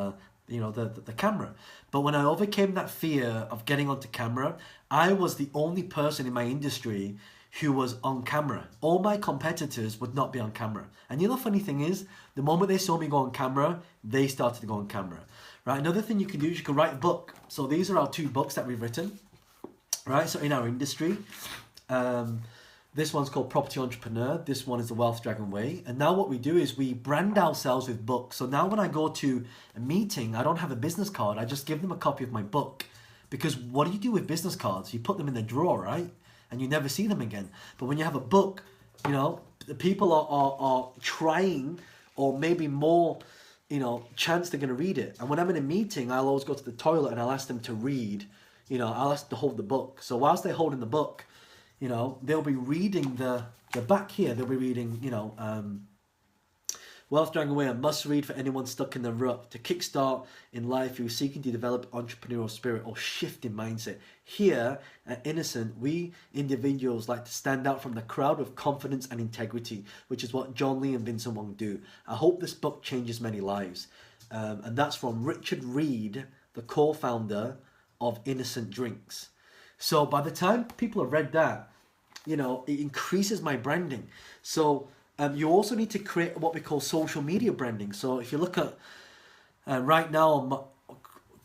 [SPEAKER 1] the camera. But when I overcame that fear of getting onto camera, I was the only person in my industry who was on camera. All my competitors would not be on camera. And the funny thing is, the moment they saw me go on camera, they started to go on camera. Right? Another thing you can do is you can write a book. So these are our 2 books that we've written. Right? So in our industry, this one's called Property Entrepreneur. This one is The Wealth Dragon Way. And now what we do is we brand ourselves with books. So now when I go to a meeting, I don't have a business card. I just give them a copy of my book. Because what do you do with business cards? You put them in the drawer, right? And you never see them again. But when you have a book, the people are trying, or maybe more, chance they're going to read it. And when I'm in a meeting, I'll always go to the toilet and I'll ask them to read. I'll ask them to hold the book. So whilst they're holding the book, they'll be reading the back here. They'll be reading, Wealth Dragon Way, a must read for anyone stuck in the rut to kickstart in life who is seeking to develop entrepreneurial spirit or shift in mindset. Here at Innocent, we individuals like to stand out from the crowd with confidence and integrity, which is what John Lee and Vincent Wong do. I hope this book changes many lives. And that's from Richard Reed, the co-founder of Innocent Drinks. So by the time people have read that, it increases my branding. So you also need to create what we call social media branding. So if you look at right now,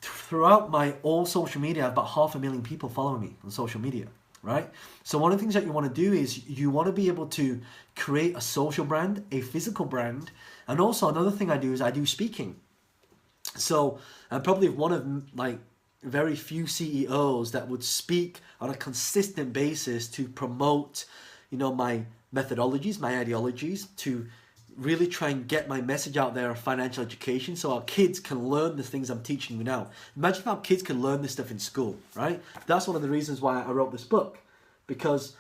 [SPEAKER 1] throughout my all social media, I have about 500,000 people following me on social media, right? So one of the things that you want to do is you want to be able to create a social brand, a physical brand. And also another thing I do is I do speaking. So I'm probably one of very few CEOs that would speak on a consistent basis to promote, my methodologies, my ideologies, to really try and get my message out there of financial education so our kids can learn the things I'm teaching you now. Imagine if our kids can learn this stuff in school, right? That's one of the reasons why I wrote this book, because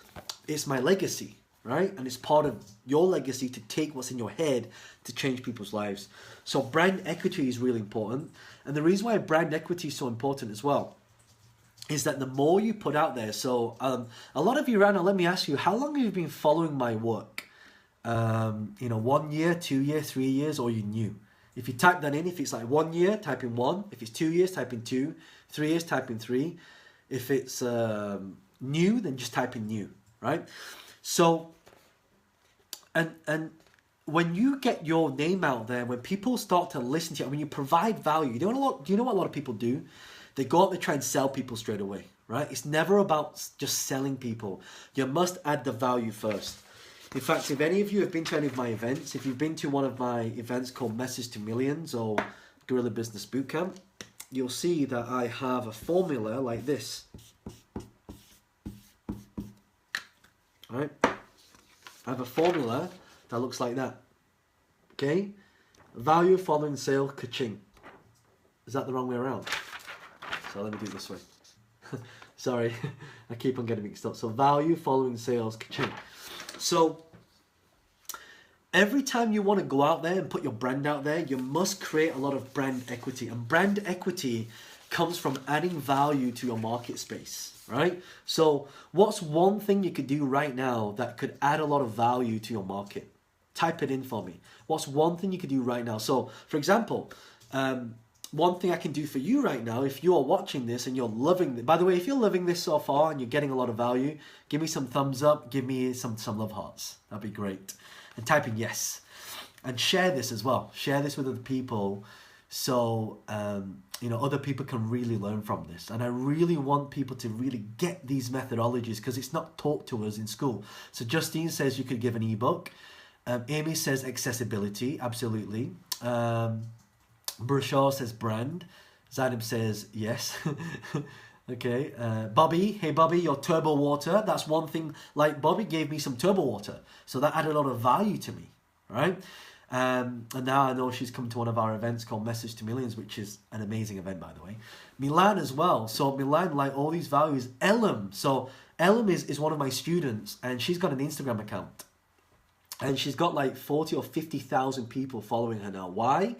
[SPEAKER 1] it's my legacy, right? And it's part of your legacy to take what's in your head to change people's lives. So brand equity is really important. And the reason why brand equity is so important as well is that the more you put out there. So a lot of you right now, let me ask you, how long have you been following my work? 1 year, 2 years, 3 years, or you new? If you type that in, if it's like 1 year, type in 1. If it's 2 years, type in 2. 3 years, type in 3. If it's new, then just type in new, right? So, and when you get your name out there, when people start to listen to you, when you provide value, do you know what a lot of people do? They go out, they try and sell people straight away, right? It's never about just selling people. You must add the value first. In fact, if any of you have been to any of my events, if you've been to one of my events called Message to Millions or Guerrilla Business Bootcamp, you'll see that I have a formula like this. All right? I have a formula that looks like that. Okay? Value following sale, ka-ching. Is that the wrong way around? So let me do it this way. Sorry, I keep on getting mixed up. So value following sales, ka-ching. So every time you want to go out there and put your brand out there, you must create a lot of brand equity. And brand equity comes from adding value to your market space, right? So what's one thing you could do right now that could add a lot of value to your market? Type it in for me. What's one thing you could do right now? So for example, one thing I can do for you right now, if you're watching this and you're loving it, by the way, if you're loving this so far and you're getting a lot of value, give me some thumbs up, give me some love hearts. That'd be great. And type in yes. And share this as well. Share this with other people so other people can really learn from this. And I really want people to really get these methodologies because it's not taught to us in school. So Justine says you could give an ebook. Amy says accessibility, absolutely. Brashaw says brand. Zainab says yes. Okay. Bobby, hey Bobby, your turbo water. That's one thing. Like Bobby gave me some turbo water, so that added a lot of value to me, right? And now I know she's come to one of our events called Message to Millions, which is an amazing event, by the way. Milan as well. So Milan, like all these values. Ellum. So Ellum is one of my students, and she's got an Instagram account. And she's got like 40 or 50,000 people following her now. Why?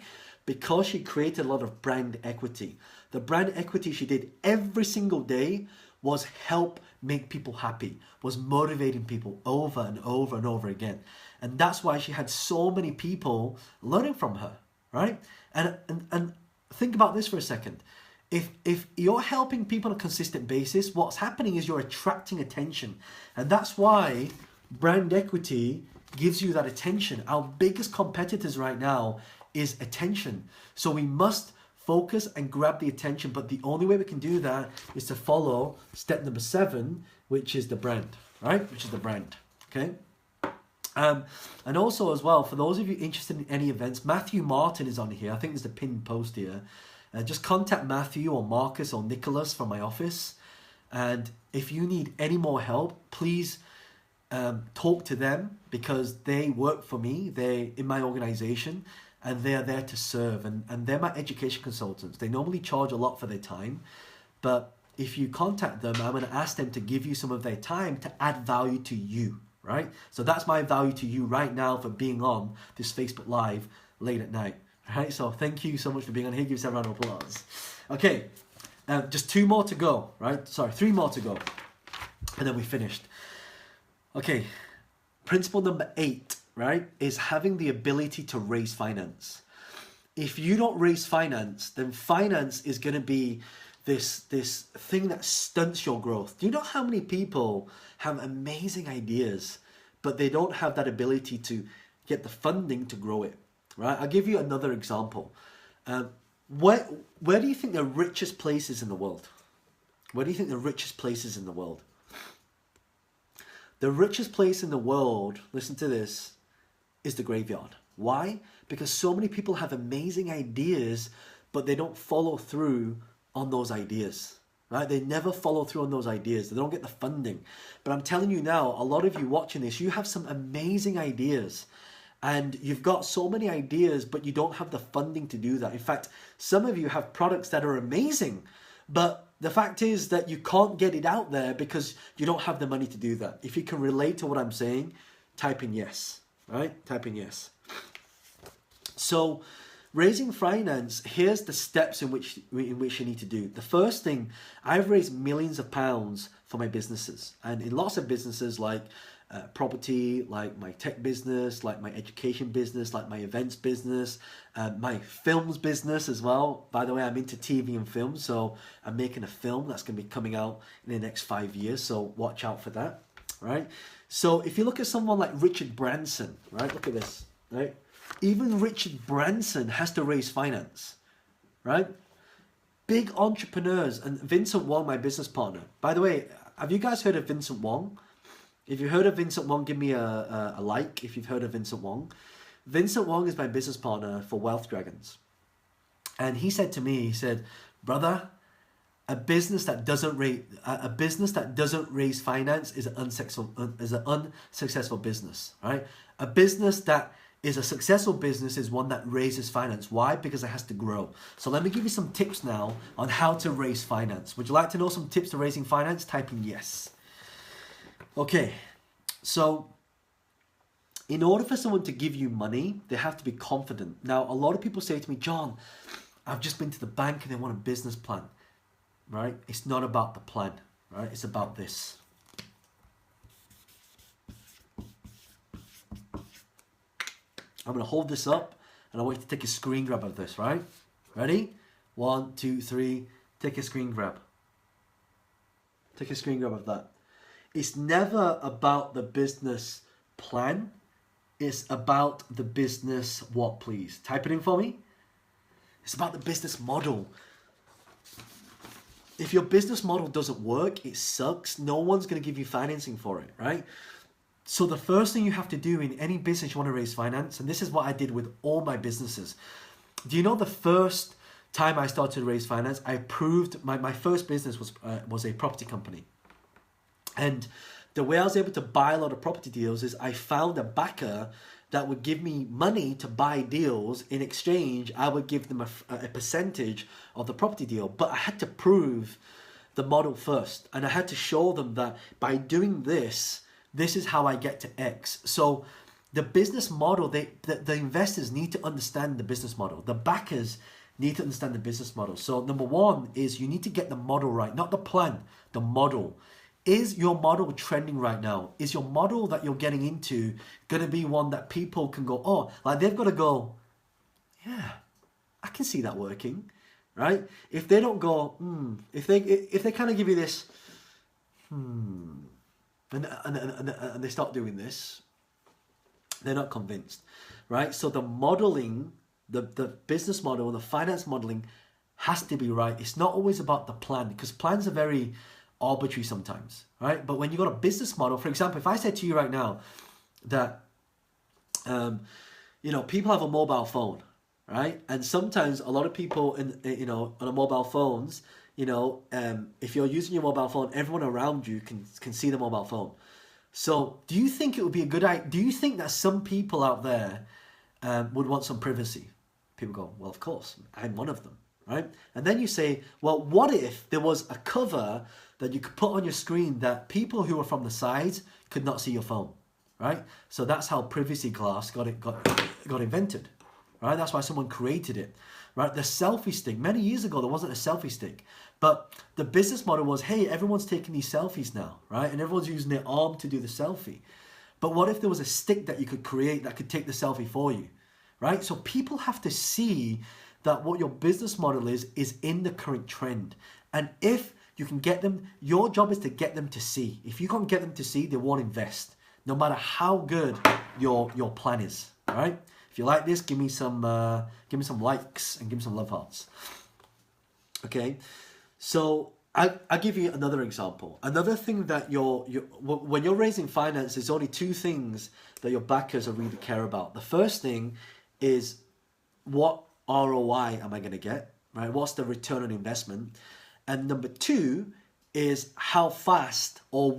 [SPEAKER 1] Because she created a lot of brand equity. The brand equity she did every single day was help make people happy, was motivating people over and over and over again. And that's why she had so many people learning from her, right? And think about this for a second. If you're helping people on a consistent basis, what's happening is you're attracting attention. And that's why brand equity gives you that attention. Our biggest competitors right now is attention. So we must focus and grab the attention, but the only way we can do that is to follow step number 7, which is the brand, right? Which is the brand, okay? And also as well, for those of you interested in any events, Matthew Martin is on here. I think there's a pinned post here. Just contact Matthew or Marcus or Nicholas from my office. And if you need any more help, please talk to them because they work for me. They're in my organization and they're there to serve. And they're my education consultants. They normally charge a lot for their time. But if you contact them, I'm going to ask them to give you some of their time to add value to you, right? So that's my value to you right now for being on this Facebook Live late at night. Right, so thank you so much for being on here. Give yourself a round of applause. Okay, just 2 more to go, right? Sorry, 3 more to go. And then we finished. Okay, principle number 8, right, is having the ability to raise finance. If you don't raise finance, then finance is going to be this thing that stunts your growth. Do you know how many people have amazing ideas, but they don't have that ability to get the funding to grow it? Right, I'll give you another example. Where do you think the richest place is in the world? Where do you think the richest place is in the world? The richest place in the world, listen to this, is the graveyard. Why? Because so many people have amazing ideas, but they don't follow through on those ideas. Right? They never follow through on those ideas. They don't get the funding. But I'm telling you now, a lot of you watching this, you have some amazing ideas. And you've got so many ideas, but you don't have the funding to do that. In fact, some of you have products that are amazing, but the fact is that you can't get it out there because you don't have the money to do that. If you can relate to what I'm saying, type in yes, right? Type in yes. So raising finance, here's the steps in which you need to do. The first thing, I've raised millions of pounds for my businesses. And in lots of businesses like property, like my tech business, like my education business, like my events business, my films business as well. By the way, I'm into TV and film, so I'm making a film that's going to be coming out in the next 5 years, so watch out for that, right? So if you look at someone like Richard Branson, right, look at this, right? Even Richard Branson has to raise finance, right? Big entrepreneurs, and Vincent Wong, my business partner. By the way, have you guys heard of Vincent Wong? If you've heard of Vincent Wong, give me a like if you've heard of Vincent Wong. Vincent Wong is my business partner for Wealth Dragons. And he said to me, he said, brother, a business that doesn't raise finance is an unsuccessful business, right? A business that is a successful business is one that raises finance. Why? Because it has to grow. So let me give you some tips now on how to raise finance. Would you like to know some tips to raising finance? Type in yes. Okay, so in order for someone to give you money, they have to be confident. Now, a lot of people say to me, John, I've just been to the bank and they want a business plan, right? It's not about the plan, right? It's about this. I'm going to hold this up and I want you to take a screen grab of this, right? Ready? 1, 2, 3. Take a screen grab. Take a screen grab of that. It's never about the business plan. It's about the business what, please? Type it in for me. It's about the business model. If your business model doesn't work, it sucks. No one's going to give you financing for it, right? So the first thing you have to do in any business you want to raise finance, and this is what I did with all my businesses. Do you know the first time I started to raise finance, I proved my first business was a property company. And the way I was able to buy a lot of property deals is I found a backer that would give me money to buy deals. In exchange, I would give them a percentage of the property deal. But I had to prove the model first. And I had to show them that by doing this, this is how I get to X. So the business model, the investors need to understand the business model. The backers need to understand the business model. So number one is you need to get the model right, not the plan, the model. Is your model trending right now? Is your model that you're getting into going to be one that people can go, oh, like they've got to go, yeah, I can see that working, right? If they don't go, if they kind of give you this, and they start doing this, they're not convinced, right? So the modeling, the business model, the finance modeling has to be right. It's not always about the plan, because plans are very arbitrary sometimes, right? But when you got a business model, for example, if I said to you right now that, people have a mobile phone, right? And sometimes a lot of people on a mobile phones, if you're using your mobile phone, everyone around you can see the mobile phone. So do you think it would be a good idea? Do you think that some people out there would want some privacy? People go, well, of course, I'm one of them, right? And then you say, well, what if there was a cover that you could put on your screen that people who are from the sides could not see your phone, right? So that's how privacy glass got invented, right? That's why someone created it, right? The selfie stick, many years ago, there wasn't a selfie stick, but the business model was, hey, everyone's taking these selfies now, right? And everyone's using their arm to do the selfie. But what if there was a stick that you could create that could take the selfie for you, right? So people have to see that what your business model is in the current trend. And if you can get them, your job is to get them to see. If you can't get them to see, they won't invest, no matter how good your plan is, all right? If you like this, give me some likes and give me some love hearts. Okay, so I'll give you another example. Another thing that when you're raising finance, there's only two things that your backers really care about. The first thing is, what ROI am I going to get, right? What's the return on investment? And number two is how fast, or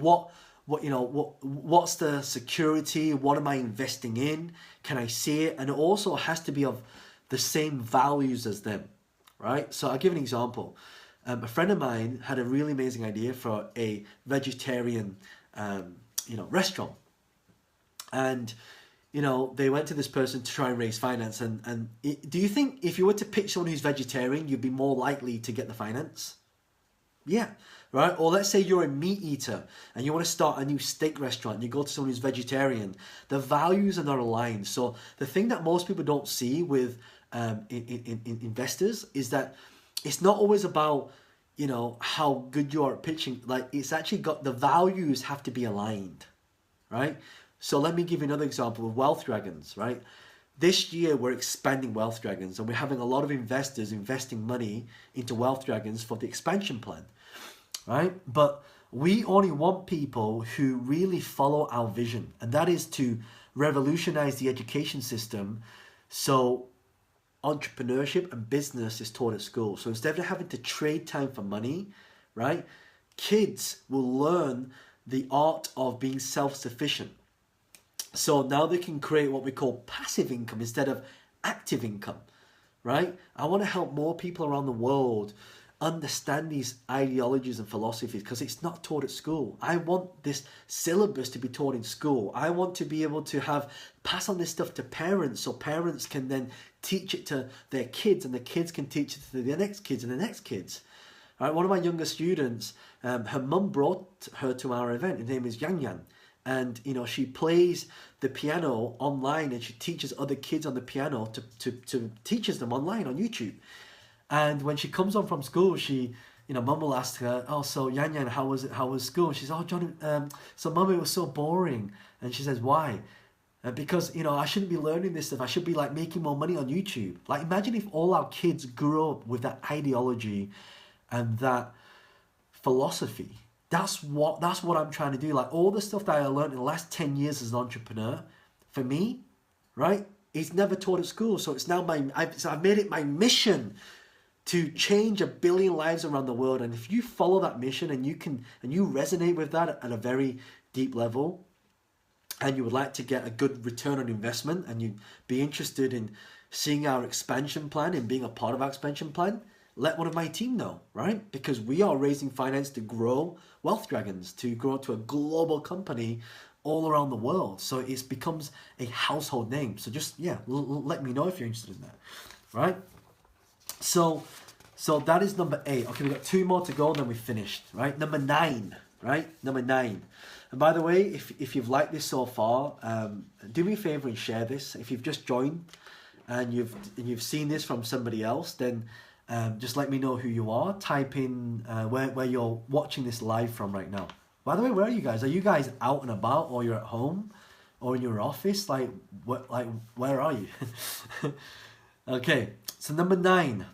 [SPEAKER 1] what's the security? What am I investing in? Can I see it? And it also has to be of the same values as them, right? So I'll give an example. A friend of mine had a really amazing idea for a vegetarian, restaurant, and they went to this person to try and raise finance. And do you think if you were to pitch someone who's vegetarian, you'd be more likely to get the finance? Yeah, right? Or let's say you're a meat eater and you want to start a new steak restaurant and you go to someone who's vegetarian. The values are not aligned. So the thing that most people don't see with in investors is that it's not always about, how good you are at pitching. Like, it's actually got, the values have to be aligned, right? So let me give you another example of Wealth Dragons, right? This year, we're expanding Wealth Dragons, and we're having a lot of investors investing money into Wealth Dragons for the expansion plan, right? But we only want people who really follow our vision, and that is to revolutionize the education system so entrepreneurship and business is taught at school. So instead of having to trade time for money, right, kids will learn the art of being self-sufficient. So now they can create what we call passive income instead of active income, right? I want to help more people around the world understand these ideologies and philosophies, because it's not taught at school. I want this syllabus to be taught in school. I want to be able to pass on this stuff to parents, so parents can then teach it to their kids, and the kids can teach it to their next kids and the next kids. All right, one of my younger students, her mum brought her to our event. Her name is Yang Yang. And, she plays the piano online, and she teaches other kids on the piano to teaches them online on YouTube. And when she comes home from school, mum will ask her, oh, so Yan Yan, how was school? She says, oh, John, so mum, it was so boring. And she says, why? Because, I shouldn't be learning this stuff. I should be like making more money on YouTube. Like, imagine if all our kids grew up with that ideology and that philosophy. That's what I'm trying to do. Like, all the stuff that I learned in the last 10 years as an entrepreneur, for me, right, it's never taught at school. So it's now I've made it my mission to change 1 billion lives around the world. And if you follow that mission and you resonate with that at a very deep level, and you would like to get a good return on investment, and you'd be interested in seeing our expansion plan and being a part of our expansion plan, let one of my team know, right? Because we are raising finance to grow Wealth Dragons, to grow to a global company all around the world. So it becomes a household name. So just, let me know if you're interested in that, right? So that is number 8. Okay, we've got 2 more to go, and then we're finished, right? Number 9, right? Number 9. And by the way, if you've liked this so far, do me a favor and share this. If you've just joined and you've seen this from somebody else, then just let me know who you are. Type in where you're watching this live from right now. By the way, where are you guys? Are you guys out and about, or you're at home, or in your office? Where are you? Okay, so number 9.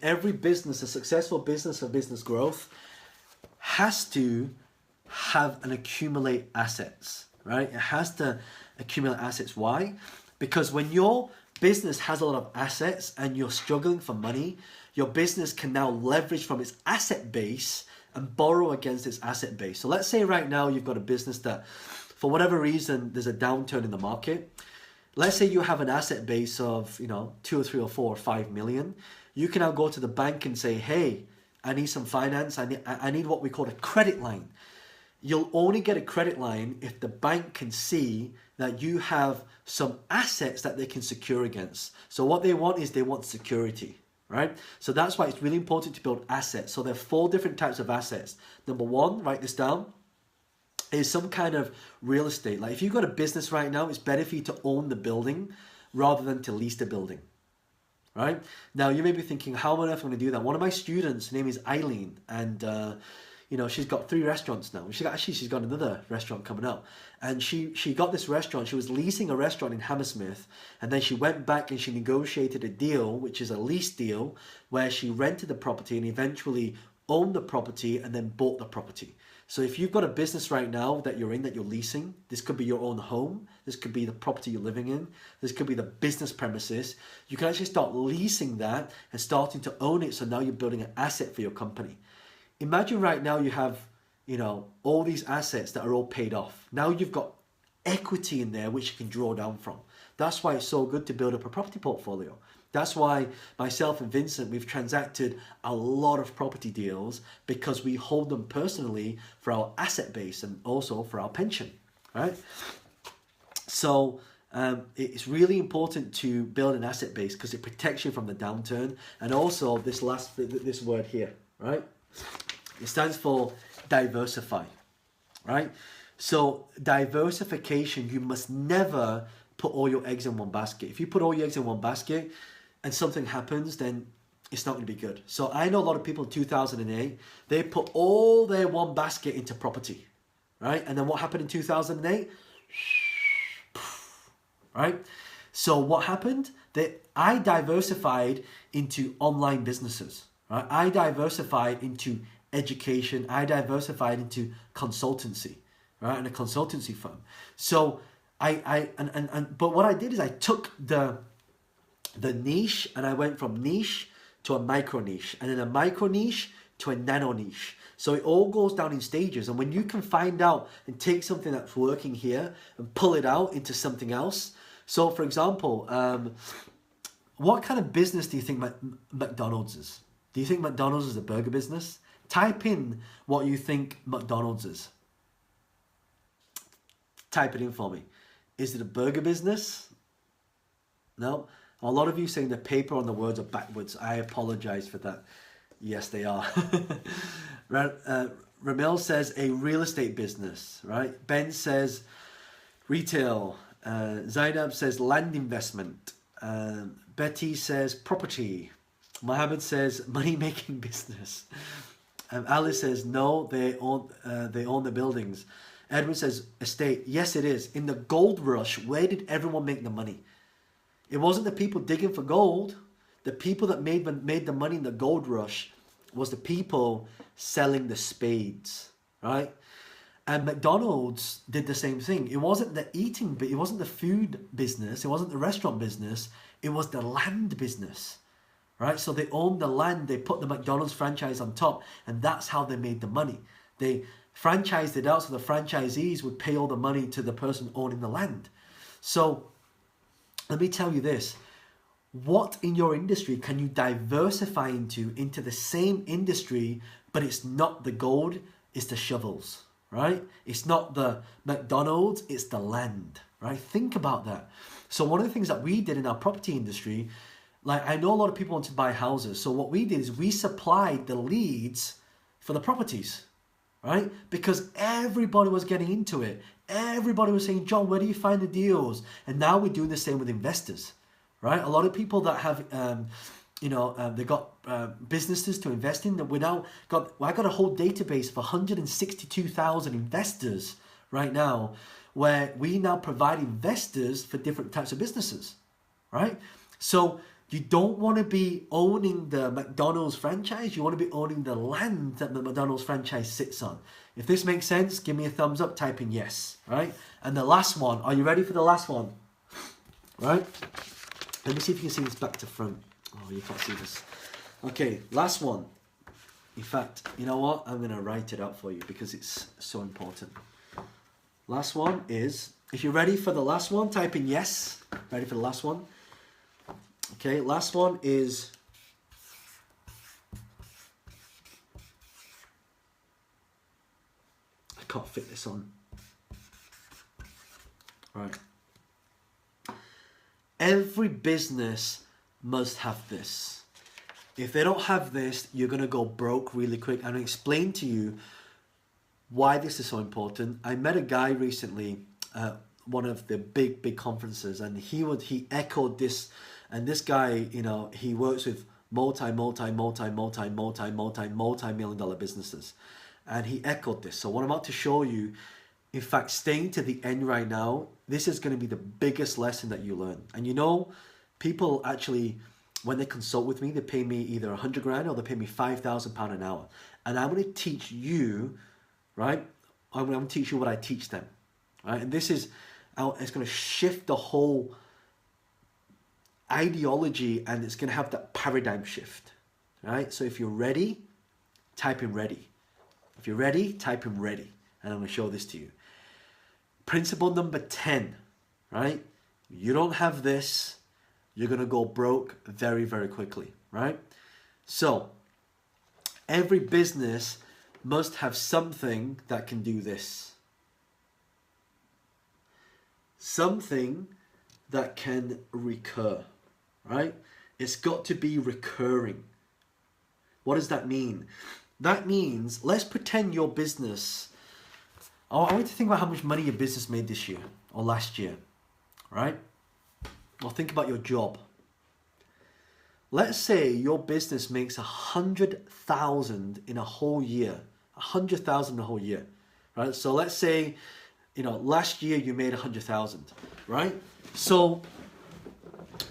[SPEAKER 1] Every business, a successful business or business growth, has to have and accumulate assets, right? It has to accumulate assets. Why? Because when your business has a lot of assets and you're struggling for money, your business can now leverage from its asset base and borrow against its asset base. So let's say right now you've got a business that, for whatever reason, there's a downturn in the market. Let's say you have an asset base of 2 or 3 or 4 or 5 million. You can now go to the bank and say, hey, I need some finance. I need what we call a credit line. You'll only get a credit line if the bank can see that you have some assets that they can secure against. So what they want is security, right? So that's why it's really important to build assets. So there are 4 different types of assets. Number 1, write this down, is some kind of real estate. Like if you've got a business right now, it's better for you to own the building rather than to lease the building. Right? Now, you may be thinking, how on earth am I going to do that? One of my students, her name is Eileen, and she's got 3 restaurants now. She's got another restaurant coming up. And she got this restaurant. She was leasing a restaurant in Hammersmith, and then she went back and she negotiated a deal, which is a lease deal, where she rented the property and eventually owned the property and then bought the property. So if you've got a business right now that you're leasing, this could be your own home, this could be the property you're living in, this could be the business premises, you can actually start leasing that and starting to own it. So now you're building an asset for your company. Imagine right now you have, all these assets that are all paid off. Now you've got equity in there which you can draw down from. That's why it's so good to build up a property portfolio. That's why myself and Vincent, we've transacted a lot of property deals, because we hold them personally for our asset base and also for our pension, right? So it's really important to build an asset base because it protects you from the downturn. And also this word here, right? It stands for diversify, right? So diversification, you must never put all your eggs in one basket. If you put all your eggs in one basket and something happens, then it's not going to be good. So I know a lot of people in 2008, they put all their one basket into property, right? And then what happened in 2008? Right? So what happened? I diversified into online businesses, right? I diversified into education. I diversified into consultancy, right? And a consultancy firm. So but what I did is I took the niche and I went from niche to a micro niche, and then a micro niche to a nano niche. So it all goes down in stages. And when you can find out and take something that's working here and pull it out into something else. So for example, what kind of business do you think McDonald's is? Do you think McDonald's is a burger business? Type in what you think McDonald's is. Type it in for me. Is it a burger business? No. A lot of you saying the paper on the words are backwards. I apologize for that. Yes, they are. Ramel says a real estate business, right? Ben says retail. Zainab says land investment. Betty says property. Mohammed says money-making business. Alice says no, they own the buildings. Edwin says estate. Yes, it is. In the gold rush, where did everyone make the money? It wasn't the people digging for gold. The people that made the money in the gold rush was the people selling the spades, right? And McDonald's did the same thing. It wasn't the eating, but it wasn't the food business. It wasn't the restaurant business. It was the land business, right? So they owned the land. They put the McDonald's franchise on top, and that's how they made the money. They franchised it out so the franchisees would pay all the money to the person owning the land. So let me tell you this. What in your industry can you diversify into the same industry, but it's not the gold, it's the shovels, right? It's not the McDonald's, it's the land, right? Think about that. So one of the things that we did in our property industry, like I know a lot of people want to buy houses. So what we did is we supplied the leads for the properties, right? Because everybody was getting into it. Everybody was saying, John, where do you find the deals? And now we're doing the same with investors, right? A lot of people that have, they got businesses to invest in. That I got a whole database of 162,000 investors right now, where we now provide investors for different types of businesses, right? So you don't want to be owning the McDonald's franchise. You want to be owning the land that the McDonald's franchise sits on. If this makes sense, give me a thumbs up, type in yes, right? And the last one, are you ready for the last one? Right? Let me see if you can see this back to front. Oh, you can't see this. Okay, last one. In fact, you know what? I'm going to write it out for you because it's so important. Last one is, if you're ready for the last one, type in yes. Ready for the last one? Okay, last one is I can't fit this on. Right. Every business must have this. If they don't have this, you're going to go broke really quick. I'm going to explain to you why this is so important. I met a guy recently at one of the big conferences, and he echoed this. And this guy, he works with multi-million dollar businesses. And he echoed this. So what I'm about to show you, in fact, staying to the end right now, this is going to be the biggest lesson that you learn. And people actually, when they consult with me, they pay me either 100 grand or they pay me £5,000 an hour. And I'm going to teach you, right? I'm going to teach you what I teach them, right? And it's going to shift the whole ideology, and it's going to have that paradigm shift, right? So if you're ready, type in ready. If you're ready, type in ready. And I'm going to show this to you. Principle number 10, right? You don't have this, you're going to go broke very, very quickly, right? So every business must have something that can do this. Something that can recur, right? It's got to be recurring. What does that mean? That means, let's pretend your business, I want you to think about how much money your business made this year or last year, right? Or think about your job. Let's say your business makes 100,000 in a whole year, 100,000 in a whole year, right? So let's say, last year you made 100,000, right? So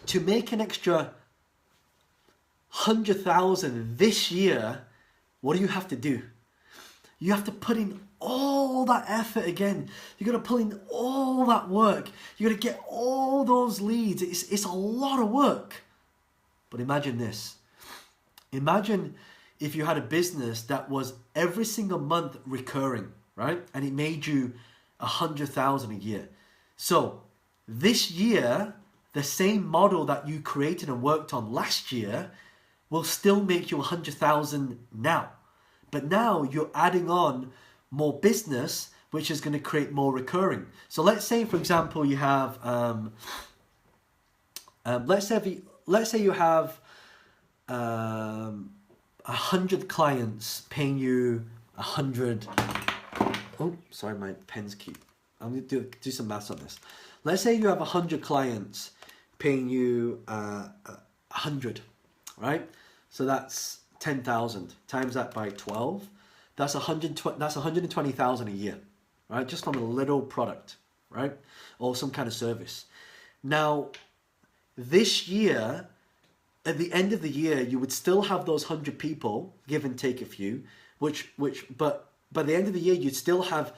[SPEAKER 1] to make an extra 100,000 this year, what do you have to do? You have to put in all that effort again. You got to put in all that work. You got to get all those leads. It's a lot of work. But imagine this. Imagine if you had a business that was every single month recurring, right? And it made you 100,000 a year. So this year, the same model that you created and worked on last year will still make you 100,000 now. But now you're adding on more business, which is going to create more recurring. So let's say, for example, you have, let's say you have 100 clients paying you 100. Oh, sorry, my pens keep. I'm going to do some maths on this. Let's say you have 100 clients paying you 100, right? So that's 10,000 times that by 12. That's 120,000 a year, right? Just from a little product, right? Or some kind of service. Now, this year, at the end of the year, you would still have those 100 people, give and take a few, but by the end of the year, you'd still have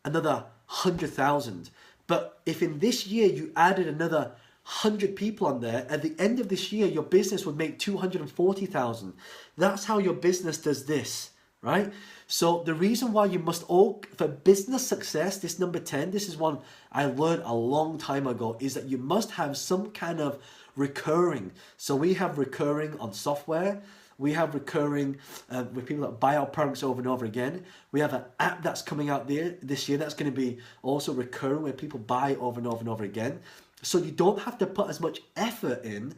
[SPEAKER 1] another 100,000. But if in this year you added another 100 people on there, at the end of this year, your business would make 240,000. That's how your business does this, right? So the reason why you must all, for business success, this number 10, this is one I learned a long time ago, is that you must have some kind of recurring. So we have recurring on software. We have recurring with people that buy our products over and over again. We have an app that's coming out there this year that's going to be also recurring, where people buy over and over and over again. So you don't have to put as much effort in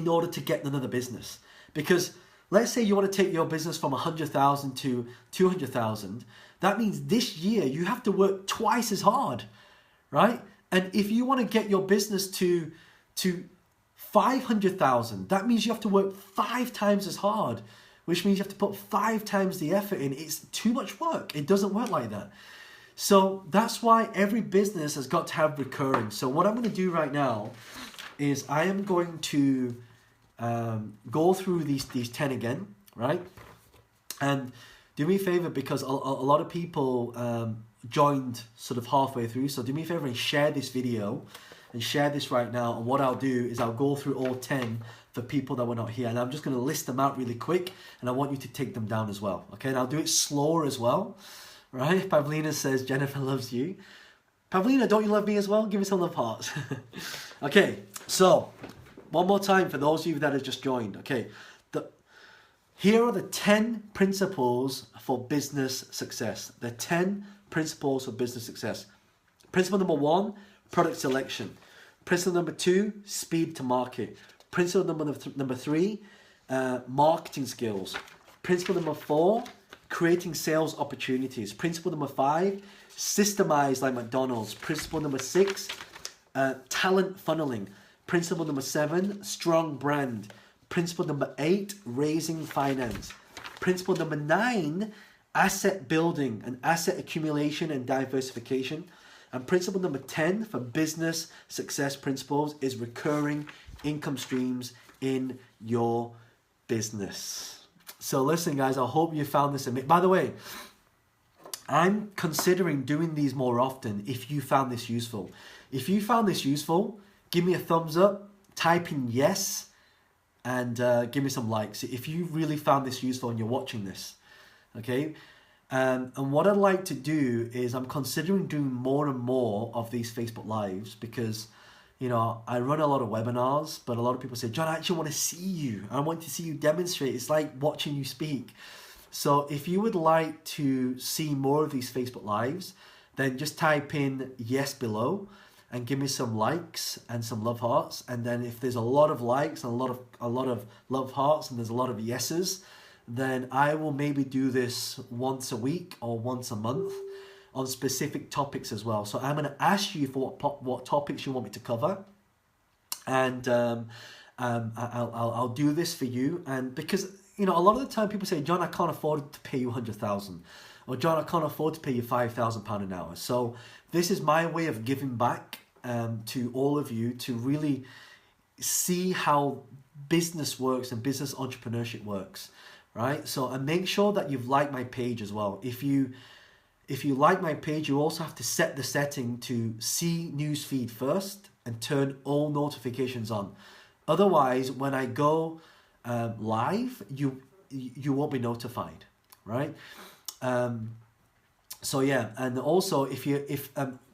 [SPEAKER 1] order to get another business. Because let's say you want to take your business from 100,000 to 200,000. That means this year you have to work twice as hard, right? And if you want to get your business to 500,000, that means you have to work 5 times as hard, which means you have to put 5 times the effort in. It's too much work. It doesn't work like that. So that's why every business has got to have recurring. So what I'm going to do right now is I am going to go through these 10 again, right? And do me a favor, because a lot of people joined sort of halfway through. So do me a favor and share this video and share this right now. And what I'll do is I'll go through all 10 for people that were not here. And I'm just going to list them out really quick. And I want you to take them down as well. Okay, and I'll do it slower as well. Right? Pavlina says, Jennifer loves you. Pavlina, don't you love me as well? Give me some love hearts. Okay, so one more time for those of you that have just joined. Okay, here are the 10 principles for business success. The 10 principles for business success. Principle number 1, product selection. Principle number 2, speed to market. Principle number 3, marketing skills. Principle number 4, creating sales opportunities. Principle number 5, systemize like McDonald's. Principle number 6, talent funneling. Principle number 7, strong brand. Principle number 8, raising finance. Principle number 9, asset building and asset accumulation and diversification. And principle number 10 for business success principles is recurring income streams in your business. So listen, guys, I hope you found this amazing. By the way, I'm considering doing these more often if you found this useful. If you found this useful, give me a thumbs up, type in yes, and give me some likes if you really found this useful and you're watching this, okay? And what I'd like to do is I'm considering doing more and more of these Facebook Lives because, you know, I run a lot of webinars, but a lot of people say, John, I actually want to see you. I want to see you demonstrate. It's like watching you speak. So if you would like to see more of these Facebook Lives, then just type in yes below and give me some likes and some love hearts. And then if there's a lot of likes and a lot of love hearts and there's a lot of yeses, then I will maybe do this once a week or once a month on specific topics as well. So I'm going to ask you for what topics you want me to cover, and I'll do this for you. And because, you know, a lot of the time people say, John, I can't afford to pay you 100,000, or John, I can't afford to pay you £5,000 an hour. So this is my way of giving back to all of you to really see how business works and business entrepreneurship works, right? So, and make sure that you've liked my page as well. If you like my page, you also have to set the setting to see newsfeed first and turn all notifications on. Otherwise, when I go live, you won't be notified, right? So yeah, and also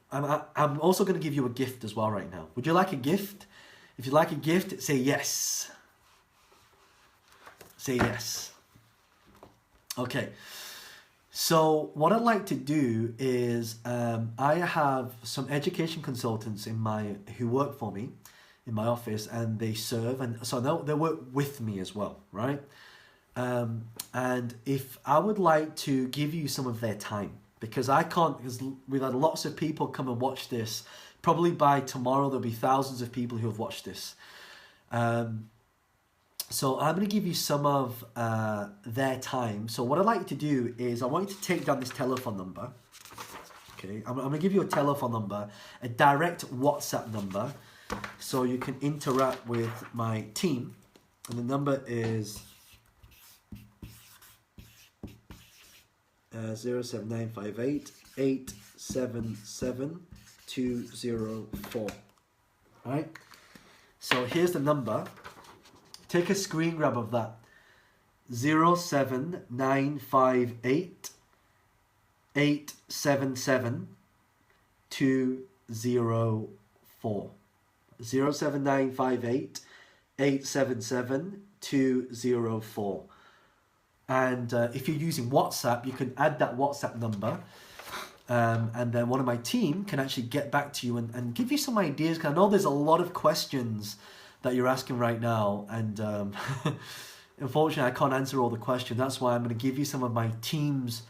[SPEAKER 1] I'm also going to give you a gift as well right now. Would you like a gift? If you like a gift, say yes. Say yes. Okay. So what I'd like to do is I have some education consultants who work for me in my office, and they serve, and so they work with me as well, right? And if I would like to give you some of their time, because I can't, because we've had lots of people come and watch this probably by tomorrow there'll be thousands of people who have watched this. So I'm going to give you some of their time. So what I'd like you to do is I want you to take down this telephone number. Okay, I'm going to give you a telephone number, a direct WhatsApp number, so you can interact with my team. And the number is 07958 877 204. All right. So here's the number. Take a screen grab of that. 07958 877 204. 07958 877 204. And if you're using WhatsApp, you can add that WhatsApp number. And then one of my team can actually get back to you and give you some ideas. Because I know there's a lot of questions that you're asking right now. And unfortunately, I can't answer all the questions. That's why I'm going to give you some of my team's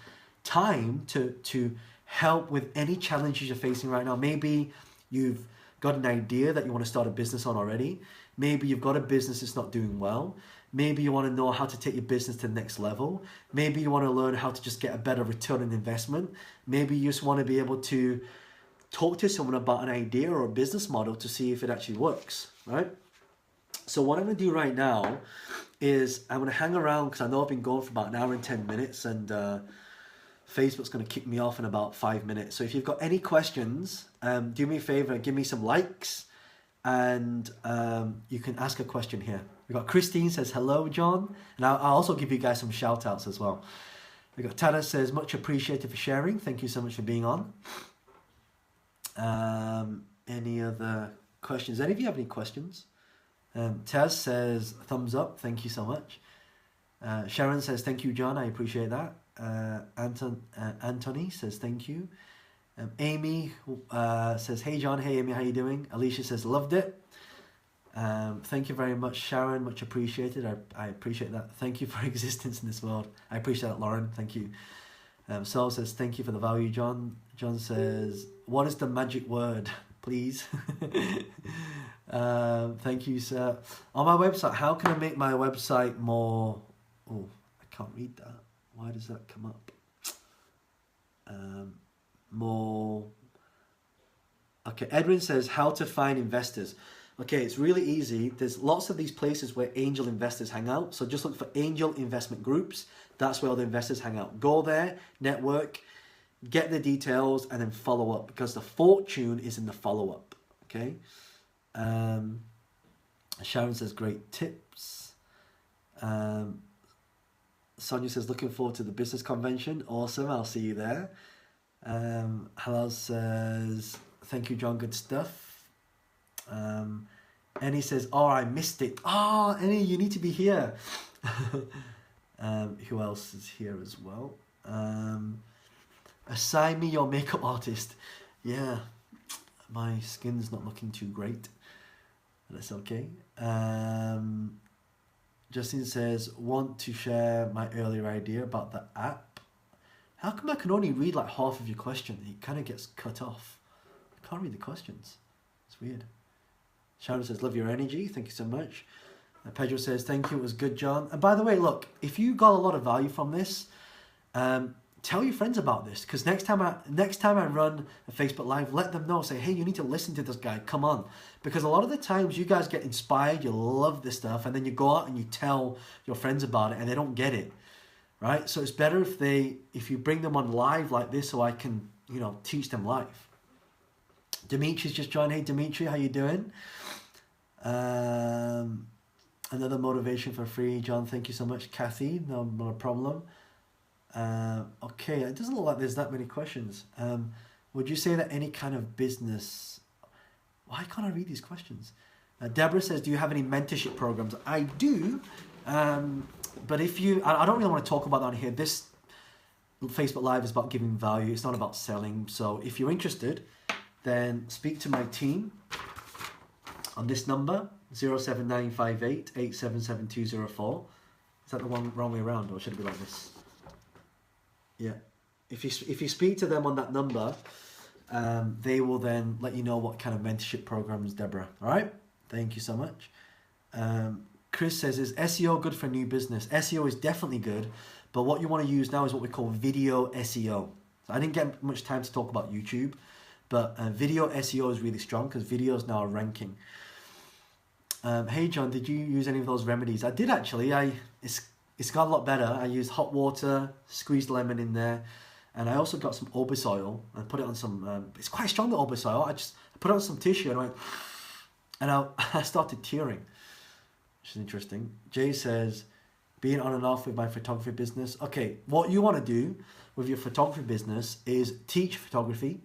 [SPEAKER 1] time to help with any challenges you're facing right now. Maybe you've got an idea that you want to start a business on already. Maybe you've got a business that's not doing well. Maybe you want to know how to take your business to the next level. Maybe you want to learn how to just get a better return on investment. Maybe you just want to be able to talk to someone about an idea or a business model to see if it actually works, right? So what I'm going to do right now is I'm going to hang around because I know I've been going for about an hour and 10 minutes and Facebook's going to kick me off in about 5 minutes. So if you've got any questions, do me a favor, give me some likes and you can ask a question here. We've got Christine says, hello, John. And I'll also give you guys some shout outs as well. We've got Tana says, much appreciated for sharing. Thank you so much for being on. Any other questions? Any of you have any questions? Taz says, thumbs up. Thank you so much. Sharon says, thank you, John. I appreciate that. Anthony says, thank you. Amy says, hey, John. Hey, Amy, how you doing? Alicia says, loved it. Thank you very much, Sharon. Much appreciated. I appreciate that. Thank you for existence in this world. I appreciate that, Lauren. Thank you. Saul says, thank you for the value, John. John says, what is the magic word, please? Thank you, sir. On my website, how can I make my website more... Oh, I can't read that. Why does that come up? More... Okay, Edwin says, how to find investors. Okay, it's really easy. There's lots of these places where angel investors hang out. So just look for angel investment groups. That's where all the investors hang out. Go there, network, get the details, and then follow up because the fortune is in the follow-up. Okay. Sharon says, great tips. Sonia says, looking forward to the business convention. Awesome. I'll see you there. Halal says, thank you, John. Good stuff. Annie says, oh, I missed it. Oh, Annie, you need to be here. Who else is here as well? Assign me your makeup artist. Yeah, my skin's not looking too great. That's okay. Justin says, want to share my earlier idea about the app. How come I can only read like half of your question? It kind of gets cut off. I can't read the questions. It's weird. Sharon says, love your energy. Thank you so much. Pedro says, thank you. It was good, John. And by the way, look, if you got a lot of value from this, tell your friends about this. Because next time I run a Facebook Live, let them know. Say, hey, you need to listen to this guy. Come on. Because a lot of the times you guys get inspired. You love this stuff. And then you go out and you tell your friends about it and they don't get it. Right? So it's better if you bring them on live like this so I can, teach them live. Dimitri's just joined. Hey, Dimitri, how you doing? Another motivation for free. John, thank you so much. Kathy, no, not a problem. Okay, it doesn't look like there's that many questions. Would you say that any kind of business... Why can't I read these questions? Deborah says, do you have any mentorship programs? I do, but if you... I don't really want to talk about that on here. This Facebook Live is about giving value. It's not about selling. So if you're interested, then speak to my team on this number, 07958 877 Is that the one wrong way around, or should it be like this? Yeah. If you speak to them on that number, they will then let you know what kind of mentorship programs, Deborah. All right, thank you so much. Chris says, is SEO good for new business? SEO is definitely good, but what you want to use now is what we call video SEO. So I didn't get much time to talk about YouTube, but video SEO is really strong because videos now are ranking. Hey John, did you use any of those remedies? I did actually. It's got a lot better. I used hot water, squeezed lemon in there, and I also got some obis oil and put it on some. It's quite strong, the obis oil. I put it on some tissue and I started tearing, which is interesting. Jay says, being on and off with my photography business. Okay, what you want to do with your photography business is teach photography.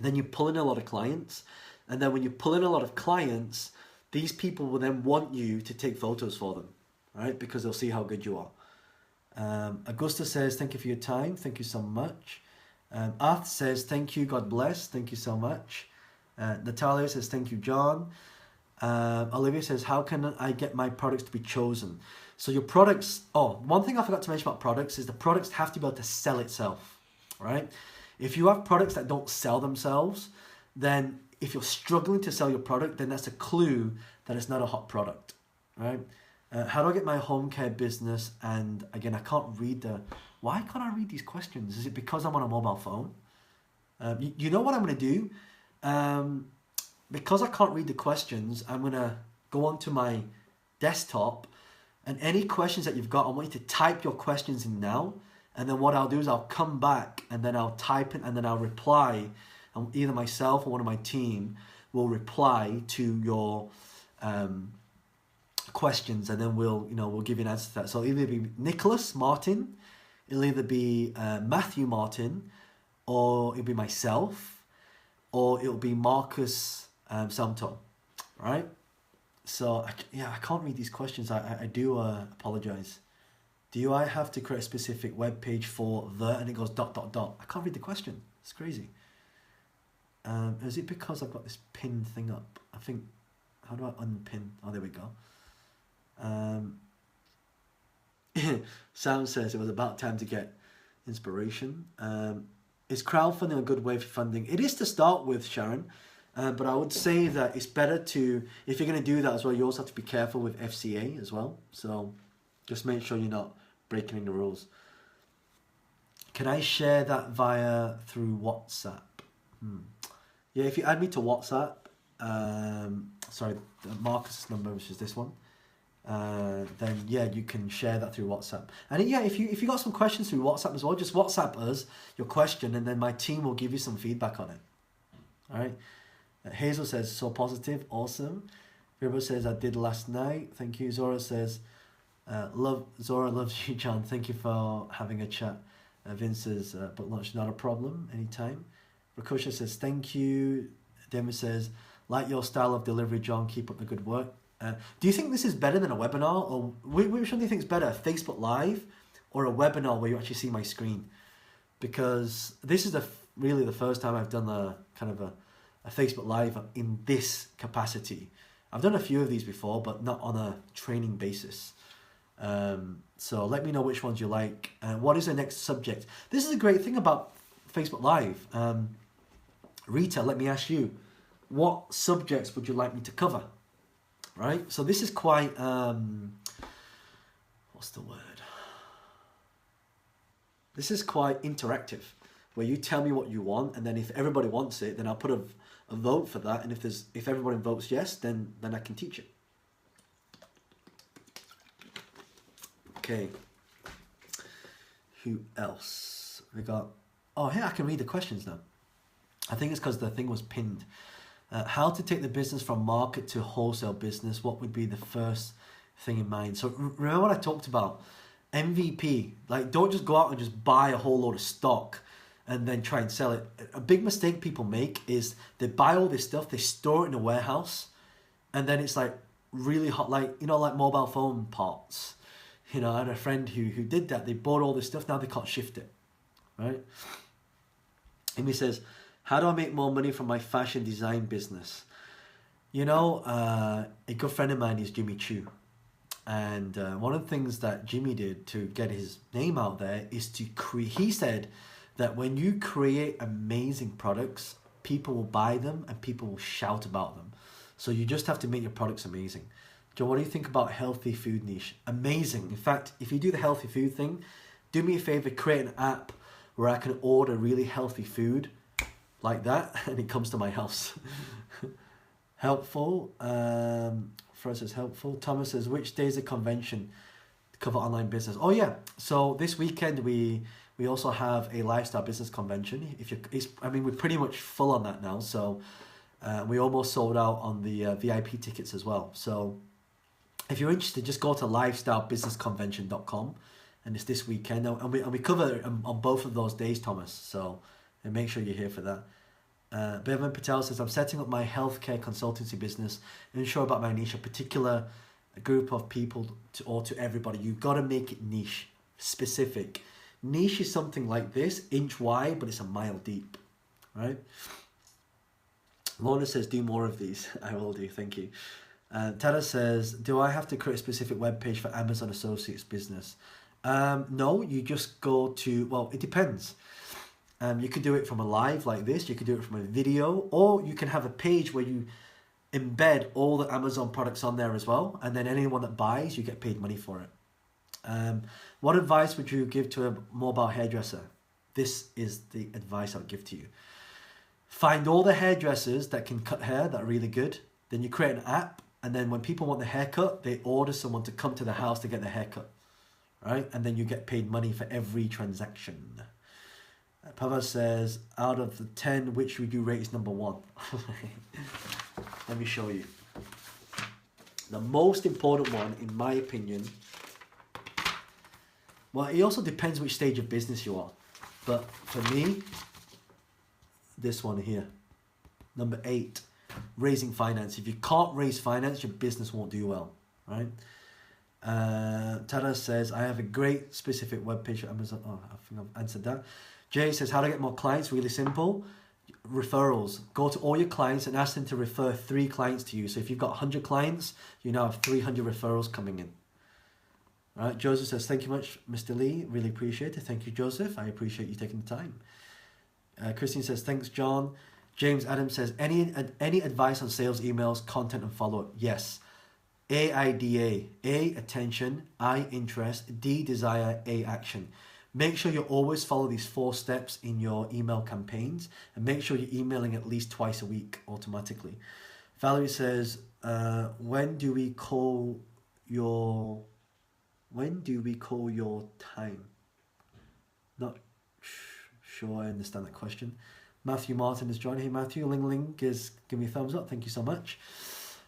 [SPEAKER 1] Then you pull in a lot of clients, and then when you pull in a lot of clients, these people will then want you to take photos for them, right? Because they'll see how good you are. Augusta says, thank you for your time. Thank you so much. Arth says, thank you. God bless. Thank you so much. Natalia says, thank you, John. Olivia says, how can I get my products to be chosen? So your products, one thing I forgot to mention about products is the products have to be able to sell itself, right? If you have products that don't sell themselves, then if you're struggling to sell your product, then that's a clue that it's not a hot product, right? How do I get my home care business? And again, I can't read why can't I read these questions? Is it because I'm on a mobile phone? You know what I'm going to do? Because I can't read the questions, I'm going to go onto my desktop, and any questions that you've got, I want you to type your questions in now. And then what I'll do is I'll come back and then I'll type it and then I'll reply. And either myself or one of my team will reply to your questions, and then we'll give you an answer to that. So it'll either be Nicholas Martin, it'll either be Matthew Martin, or it'll be myself, or it'll be Marcus Samto, right? So I can't read these questions. I do apologize. Do I have to create a specific web page for and it goes ... I can't read the question. It's crazy. Is it because I've got this pin thing up? I think, how do I unpin? Oh, there we go. Sam says it was about time to get inspiration. Is crowdfunding a good way for funding? It is to start with, Sharon. But I would say that it's better to, if you're going to do that as well, you also have to be careful with FCA as well. So just make sure you're not breaking any rules. Can I share that through WhatsApp? Yeah, if you add me to WhatsApp, sorry, Marcus' number, which is this one, then yeah, you can share that through WhatsApp. And yeah, if you got some questions through WhatsApp as well, just WhatsApp us your question, and then my team will give you some feedback on it. All right. Hazel says, so positive, awesome. Virbo says, I did last night. Thank you. Zora says, Zora loves you, John. Thank you for having a chat. Vince says, book launch, not a problem, anytime. Rakosha says, thank you. Demi says, like your style of delivery, John. Keep up the good work. Do you think this is better than a webinar? Or which one do you think is better, Facebook Live or a webinar where you actually see my screen? Because this is really the first time I've done a Facebook Live in this capacity. I've done a few of these before, but not on a training basis. So let me know which ones you like. What is the next subject? This is a great thing about Facebook Live. Rita, let me ask you, what subjects would you like me to cover? Right? So this is quite, what's the word? This is quite interactive, where you tell me what you want, and then if everybody wants it, then I'll put a vote for that, and if everybody votes yes, then I can teach it. Okay. Who else? We got, hey, I can read the questions now. I think it's because the thing was pinned. How to take the business from market to wholesale business? What would be the first thing in mind? So remember what I talked about? MVP. Like, don't just go out and just buy a whole load of stock and then try and sell it. A big mistake people make is they buy all this stuff, they store it in a warehouse, and then it's like really hot, like mobile phone parts. I had a friend who did that. They bought all this stuff, now they can't shift it, right? Amy says, how do I make more money from my fashion design business? A good friend of mine is Jimmy Choo. And one of the things that Jimmy did to get his name out there is he said, that when you create amazing products, people will buy them and people will shout about them. So you just have to make your products amazing. Joe, what do you think about healthy food niche? Amazing. In fact, if you do the healthy food thing, do me a favor, create an app where I can order really healthy food like that and it comes to my house. Helpful. Fred says helpful. Thomas says, which day is the convention to cover online business? Oh yeah, so this weekend we also have a lifestyle business convention. We're pretty much full on that now. So we almost sold out on the VIP tickets as well. So if you're interested, just go to lifestylebusinessconvention.com, and it's this weekend. And we cover it on both of those days, Thomas. So make sure you're here for that. Bevan Patel says, I'm setting up my healthcare consultancy business. Unsure about my niche, a particular group of people to everybody. You've got to make it niche, specific. Niche is something like this, inch wide, but it's a mile deep, right? Lorna says, do more of these. I will do, thank you. Tada says, do I have to create a specific web page for Amazon Associates business? No, you just go to, well, it depends. You could do it from a live like this, you could do it from a video, or you can have a page where you embed all the Amazon products on there as well, and then anyone that buys, you get paid money for it. What advice would you give to a mobile hairdresser? This is the advice I would give to you. Find all the hairdressers that can cut hair that are really good. Then you create an app, and then when people want the haircut, they order someone to come to the house to get the haircut, right? And then you get paid money for every transaction. Pava says, out of the 10, which would you rate is number 1? Let me show you. The most important one, in my opinion, well, it also depends which stage of business you are. But for me, this one here, number 8, raising finance. If you can't raise finance, your business won't do well, right? Tada says, I have a great specific webpage for Amazon. Oh, I think I've answered that. Jay says, how to get more clients? Really simple. Referrals. Go to all your clients and ask them to refer 3 clients to you. So if you've got 100 clients, you now have 300 referrals coming in. All right. Joseph says, thank you much, Mr. Lee. Really appreciate it. Thank you, Joseph. I appreciate you taking the time. Christine says, thanks, John. James Adams says, any advice on sales emails, content, and follow-up? Yes. AIDA. A, attention. I, interest. D, desire. A, action. Make sure you always follow these 4 steps in your email campaigns, and make sure you're emailing at least twice a week automatically. Valerie says, when do we call your time? Not sure I understand that question. Matthew Martin is joining. Hey Matthew, Ling Ling give me a thumbs up. Thank you so much.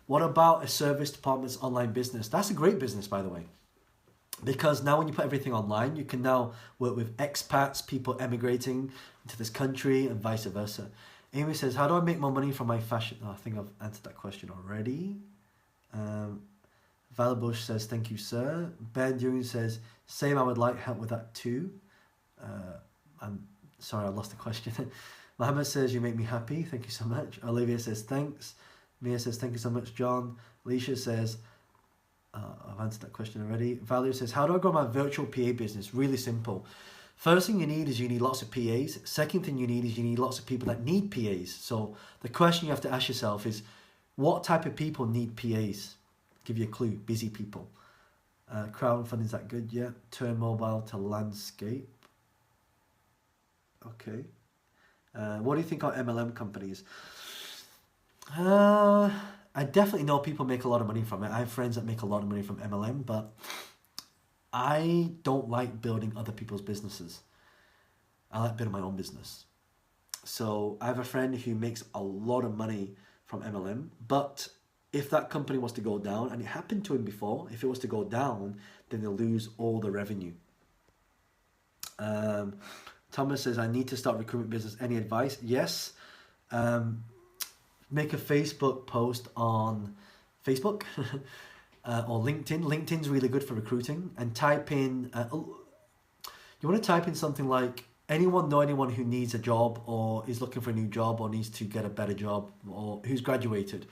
[SPEAKER 1] What about a service department's online business? That's a great business, by the way. Because now when you put everything online, you can now work with expats, people emigrating into this country, and vice versa. Amy says, how do I make more money from my fashion? Oh, I think I've answered that question already. Val Bush says, thank you, sir. Ben Dewey says, same, I would like help with that too. I'm sorry, I lost the question. Mohammed says, you make me happy. Thank you so much. Olivia says, thanks. Mia says, thank you so much, John. Alicia says, I've answered that question already. Valerie says, how do I grow my virtual PA business? Really simple. First thing you need is you need lots of PAs. Second thing you need is you need lots of people that need PAs. So the question you have to ask yourself is, what type of people need PAs? Give you a clue. Busy people. Crowdfunding, is that good? Yeah. Turn mobile to landscape. Okay. What do you think are MLM companies? I definitely know people make a lot of money from it. I have friends that make a lot of money from MLM, but I don't like building other people's businesses. I like building my own business. So I have a friend who makes a lot of money from MLM, but if that company was to go down, and it happened to him before, if it was to go down, then they'll lose all the revenue. Thomas says, I need to start recruitment business. Any advice? Yes. Make a Facebook post on Facebook or LinkedIn. LinkedIn's really good for recruiting. And type in, you want to type in something like, anyone know anyone who needs a job or is looking for a new job or needs to get a better job or who's graduated?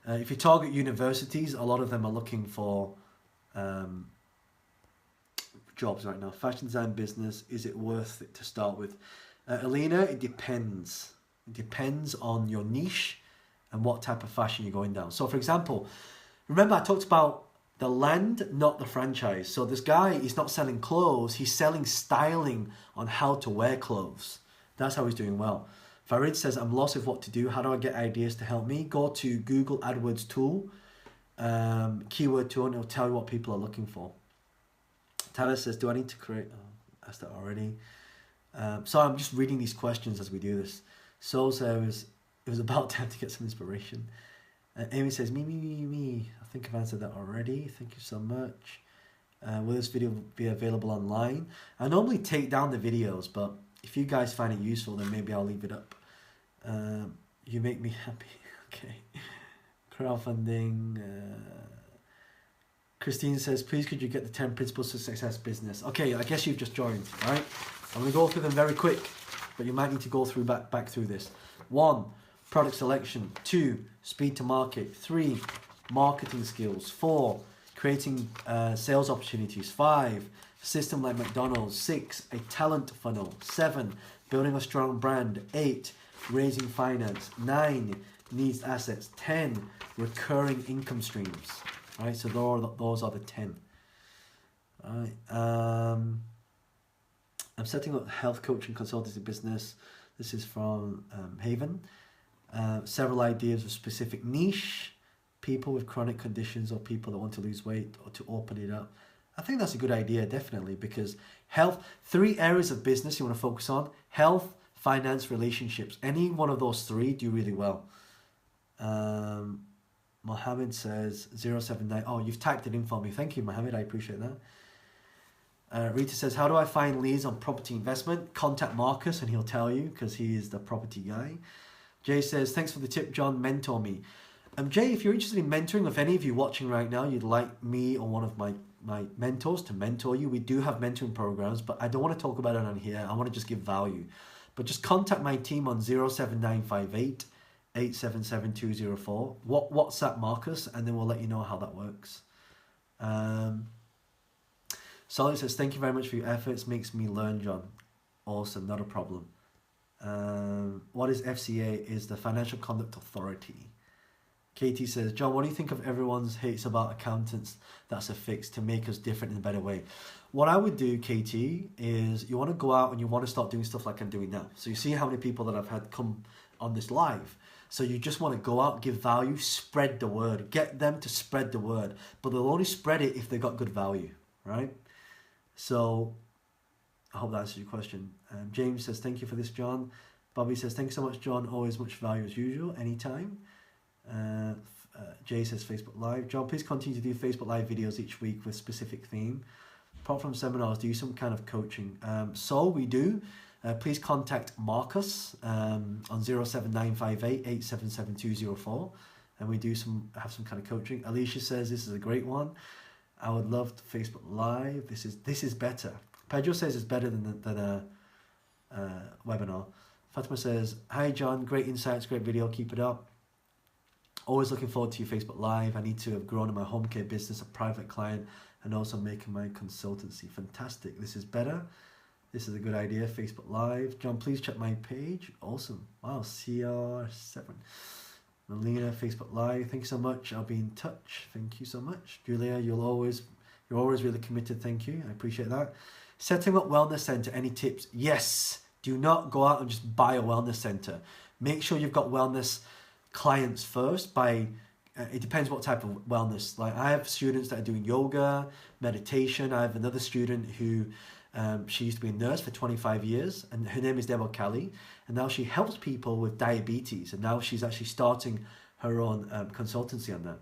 [SPEAKER 1] If you target universities, a lot of them are looking for jobs right now. Fashion design business, is it worth it to start with? Elena, it depends. It depends on your niche and what type of fashion you're going down. So for example, remember I talked about the land, not the franchise. So this guy, he's not selling clothes, he's selling styling on how to wear clothes. That's how he's doing well. Farid says, I'm lost with what to do. How do I get ideas to help me? Go to Google AdWords tool, keyword tool, and it'll tell you what people are looking for. Tyler says, do I need to create... Oh, I asked that already. So I'm just reading these questions as we do this. So says, it was about time to get some inspiration. Amy says, me. I think I've answered that already. Thank you so much. Will this video be available online? I normally take down the videos, but if you guys find it useful, then maybe I'll leave it up. You make me happy. Okay. Crowdfunding. Christine says, please could you get the 10 principles to success business? Okay, I guess you've just joined, right? I'm going to go through them very quick, but you might need to go through back through this. 1, product selection. 2, speed to market. 3, marketing skills. 4, creating sales opportunities. 5, system like McDonald's. 6, a talent funnel. 7, building a strong brand. 8, raising finance. 9, needs assets. 10, recurring income streams. All right, so those are the 10. All right, I'm setting up health coaching consultancy business. This is from Haven. Several ideas of specific niche, people with chronic conditions or people that want to lose weight or to open it up. I think that's a good idea, definitely, because health, 3 areas of business you want to focus on: health, finance, relationships. Any one of those 3 do really well. Mohammed says 079. Oh, you've typed it in for me. Thank you, Mohammed. I appreciate that. Rita says, how do I find leads on property investment? Contact Marcus and he'll tell you because he is the property guy. Jay says, thanks for the tip, John. Mentor me. Jay, if you're interested in mentoring, if any of you watching right now, you'd like me or one of my mentors to mentor you, we do have mentoring programs, but I don't want to talk about it on here. I want to just give value. But just contact my team on 07958 877-204. WhatsApp Marcus, and then we'll let you know how that works. Solid says, thank you very much for your efforts. Makes me learn, John. Awesome, not a problem. What is FCA? Is the Financial Conduct Authority. Katie says, John, what do you think of everyone's hates about accountants? That's a fix to make us different in a better way. What I would do, Katie, is you want to go out and you want to start doing stuff like I'm doing now. So you see how many people that I've had come on this live. So you just want to go out, give value, spread the word. Get them to spread the word. But they'll only spread it if they got good value, right? So I hope that answers your question. James says, thank you for this, John. Bobby says, thanks so much, John. Always much value as usual, anytime. Jay says, Facebook Live. John, please continue to do Facebook Live videos each week with specific theme. Apart from seminars, do you some kind of coaching? So we do. Please contact Marcus on 07958 877-204, and we do have some kind of coaching. Alicia says this is a great one. I would love Facebook Live. This is better. Pedro says it's better than a webinar. Fatima says, hi John, great insights, great video, keep it up. Always looking forward to your Facebook Live. I need to have grown in my home care business, a private client, and also making my consultancy. Fantastic. This is better. This is a good idea. Facebook Live. John, please check my page. Awesome. Wow, CR7. Melina, Facebook Live. Thank you so much. I'll be in touch. Thank you so much. Julia, you're always really committed. Thank you. I appreciate that. Setting up wellness center. Any tips? Yes. Do not go out and just buy a wellness center. Make sure you've got wellness clients first. It depends what type of wellness. Like I have students that are doing yoga, meditation. I have another student who she used to be a nurse for 25 years, and her name is Debo Kelly, and now she helps people with diabetes, and now she's actually starting her own consultancy on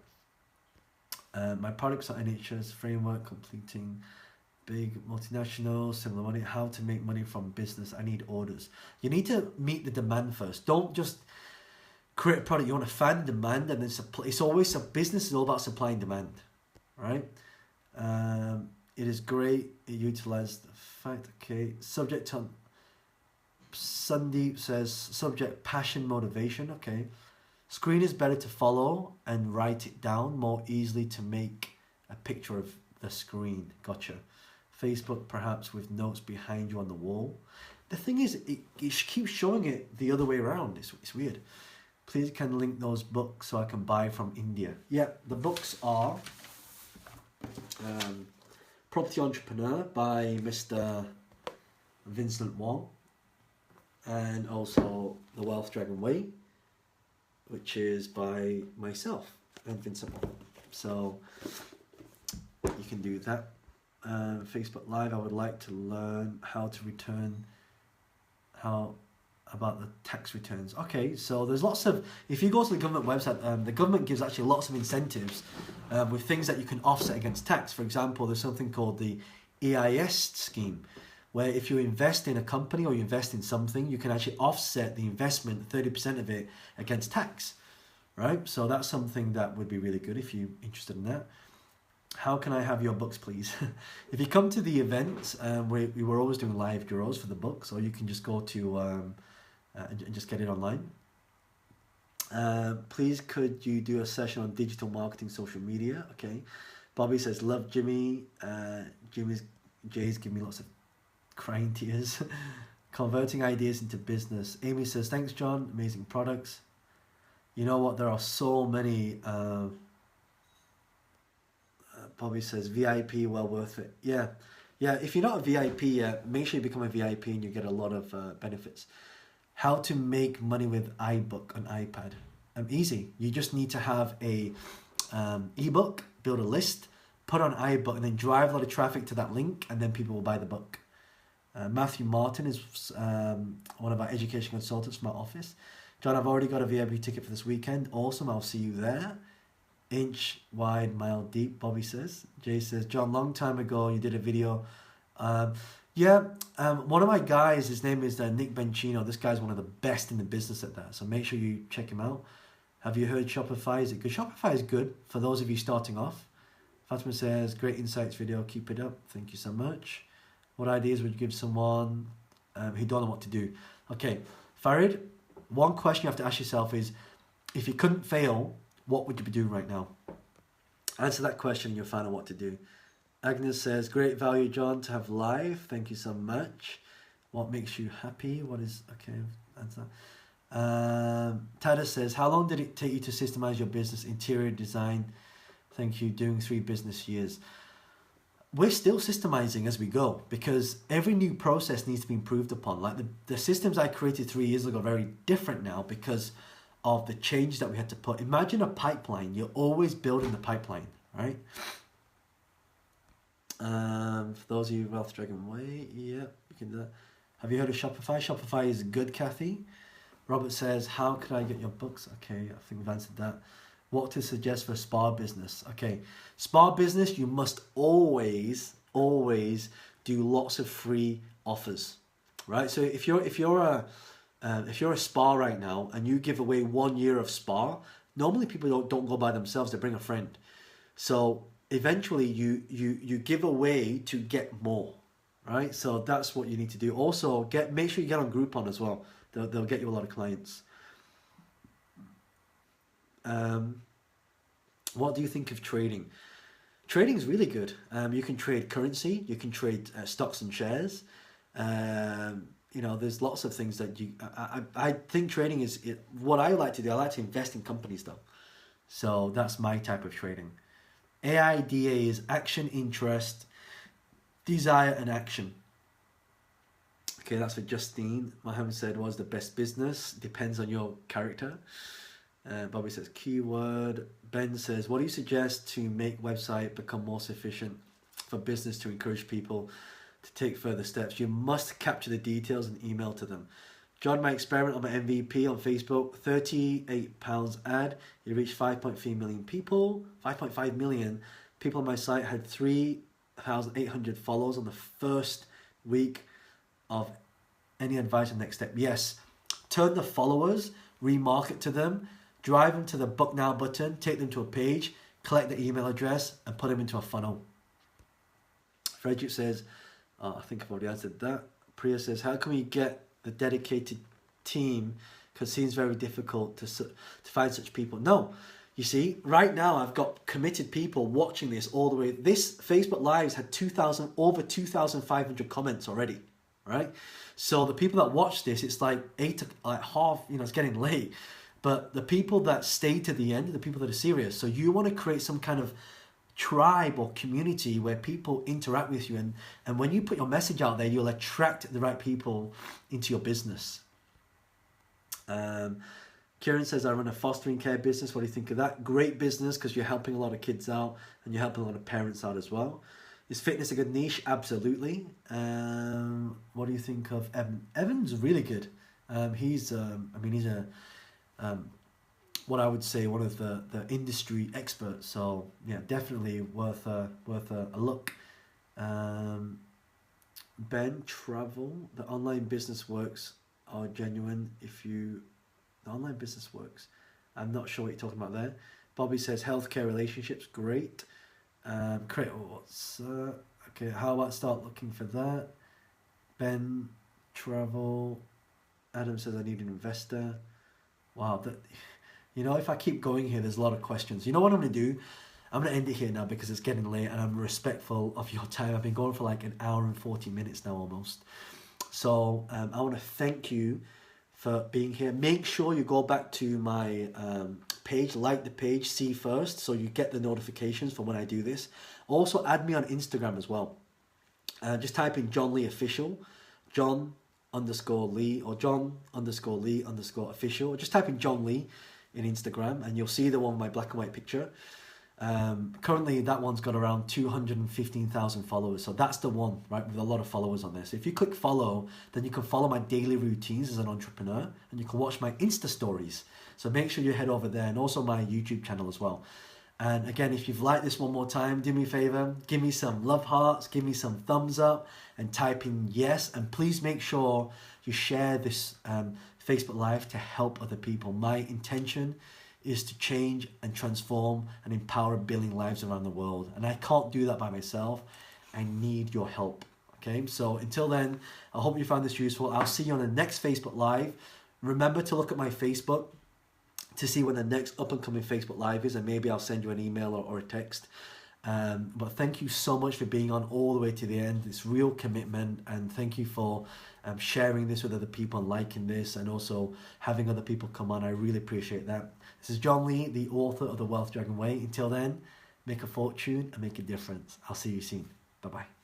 [SPEAKER 1] that. My products are NHS framework, completing big multinationals, similar money, how to make money from business. I need orders. You need to meet the demand first. Don't just create a product. You want to find the demand, and then supply. It's always business is all about supply and demand, right? It is great. It utilized the fact. Okay, subject on. Sandeep says subject passion motivation. Okay, screen is better to follow and write it down more easily to make a picture of the screen. Gotcha. Facebook perhaps with notes behind you on the wall. the thing is, it keeps showing it the other way around. It's weird. Please can link those books so I can buy from India. Yeah, the books are Property Entrepreneur by Mr. Vincent Wong, and also The Wealth Dragon Way, which is by myself and Vincent Wong. So you can do that. Facebook Live, I would like to learn how to return, about the tax returns. Okay, so there's lots of, if you go to the government website, the government gives actually lots of incentives with things that you can offset against tax. For example, there's something called the EIS scheme, where if you invest in a company or you invest in something, you can actually offset the investment, 30% of it, against tax, right? So that's something that would be really good if you're interested in that. How can I have your books, please? If you come to the event, we were always doing live draws for the books, or you can just go to and just get it online. Please could you do a session on digital marketing, social media? Okay. Bobby says, love Jimmy. Jay's giving me lots of crying tears. Converting ideas into business. Amy says, thanks John, amazing products. You know what, there are so many. Bobby says, VIP, well worth it. Yeah, if you're not a VIP yet, make sure you become a VIP and you get a lot of benefits. How to make money with iBook on iPad. Easy. You just need to have a ebook, build a list, put on iBook, and then drive a lot of traffic to that link, and then people will buy the book. Matthew Martin is one of our education consultants from our office. John, I've already got a VIP ticket for this weekend. Awesome, I'll see you there. Inch wide, mile deep, Bobby says. Jay says, John, long time ago you did a video. One of my guys, his name is Nick Bencino. This guy's one of the best in the business at that. So make sure you check him out. Have you heard Shopify? Is it good? Shopify is good for those of you starting off. Fatima says, great insights video. Keep it up. Thank you so much. What ideas would you give someone who don't know what to do? Okay, Farid, one question you have to ask yourself is, if you couldn't fail, what would you be doing right now? Answer that question and you'll find out what to do. Agnes says, great value, John, to have live. Thank you so much. What makes you happy? What is, okay, answer. Tada says, how long did it take you to systemize your business, interior design? Thank you, doing 3 business years. We're still systemizing as we go, because every new process needs to be improved upon. Like the systems I created 3 years ago are very different now because of the change that we had to put. Imagine a pipeline. You're always building the pipeline, right? For those of you Wealth Dragon Way, yeah, you can do that. Have you heard of Shopify? Shopify is good, Kathy. Robert says, how can I get your books? Okay, I think we've answered that. What to suggest for a spa business? Okay, spa business, you must always do lots of free offers, right? So if you're a spa right now and you give away 1 year of spa, normally people don't go by themselves, they bring a friend. So eventually you give away to get more, right? So that's what you need to do. Also, make sure you get on Groupon as well. They'll get you a lot of clients. What do you think of trading? Trading is really good. You can trade currency, you can trade stocks and shares. There's lots of things that I think trading is what I like to do. I like to invest in companies though. So that's my type of trading. AIDA is action, interest, desire, and action. Okay, that's for Justine. Mohammed said, was the best business? Depends on your character. Bobby says, keyword. Ben says, what do you suggest to make website become more sufficient for business to encourage people to take further steps? You must capture the details and email to them. John, my experiment on my MVP on Facebook, £38 ad. It reached 5.3 million people. 5.5 million people on my site had 3,800 follows on the first week of any advice on next step. Yes, turn the followers, remarket to them, drive them to the book now button, take them to a page, collect the email address and put them into a funnel. Frederick says, I think I've already answered that. Priya says, how can we get the dedicated team? Because it seems very difficult to find such people. No, you see, right now I've got committed people watching this all the way. This Facebook Live has had over 2,500 comments already, right? So the people that watch this, it's like half, it's getting late. But the people that stay to the end are the people that are serious. So you want to create some kind of tribe or community where people interact with you. And when you put your message out there, you'll attract the right people into your business. Kieran says, I run a fostering care business. What do you think of that? Great business, because you're helping a lot of kids out and you're helping a lot of parents out as well. Is fitness a good niche? Absolutely. What do you think of Evan? Evan's really good. He's what I would say one of the industry experts. So yeah, definitely worth a look. Ben, travel. The online business works are genuine. The online business works. I'm not sure what you're talking about there. Bobby says healthcare relationships, great. Create what's okay. How about start looking for that? Ben, travel. Adam says I need an investor. Wow, if I keep going here, there's a lot of questions. You know what I'm gonna do? I'm gonna end it here now because it's getting late and I'm respectful of your time. I've been going for like an hour and 40 minutes now almost. So I want to thank you for being here. Make sure you go back to my page, like the page, see first, so you get the notifications for when I do this. Also add me on Instagram as well. Just type in John Lee Official, John_Lee or John_Lee_official. Just type in John Lee in Instagram and you'll see the one with my black and white picture. Currently that one's got around 215,000 followers, so that's the one, right, with a lot of followers on there. So if you click follow, then you can follow my daily routines as an entrepreneur and you can watch my Insta stories. So make sure you head over there, and also my YouTube channel as well. And again, if you've liked this one more time, do me a favor, give me some love hearts, give me some thumbs up and type in yes, and please make sure you share this Facebook Live to help other people. My intention is to change and transform and empower a billion lives around the world. And I can't do that by myself. I need your help. Okay, so until then, I hope you found this useful. I'll see you on the next Facebook Live. Remember to look at my Facebook to see when the next up and coming Facebook Live is, and maybe I'll send you an email or a text. But thank you so much for being on all the way to the end. It's real commitment, and thank you for sharing this with other people and liking this, and also having other people come on. I really appreciate that. This is John Lee, the author of The Wealth Dragon Way. Until then, make a fortune and make a difference. I'll see you soon. Bye-bye.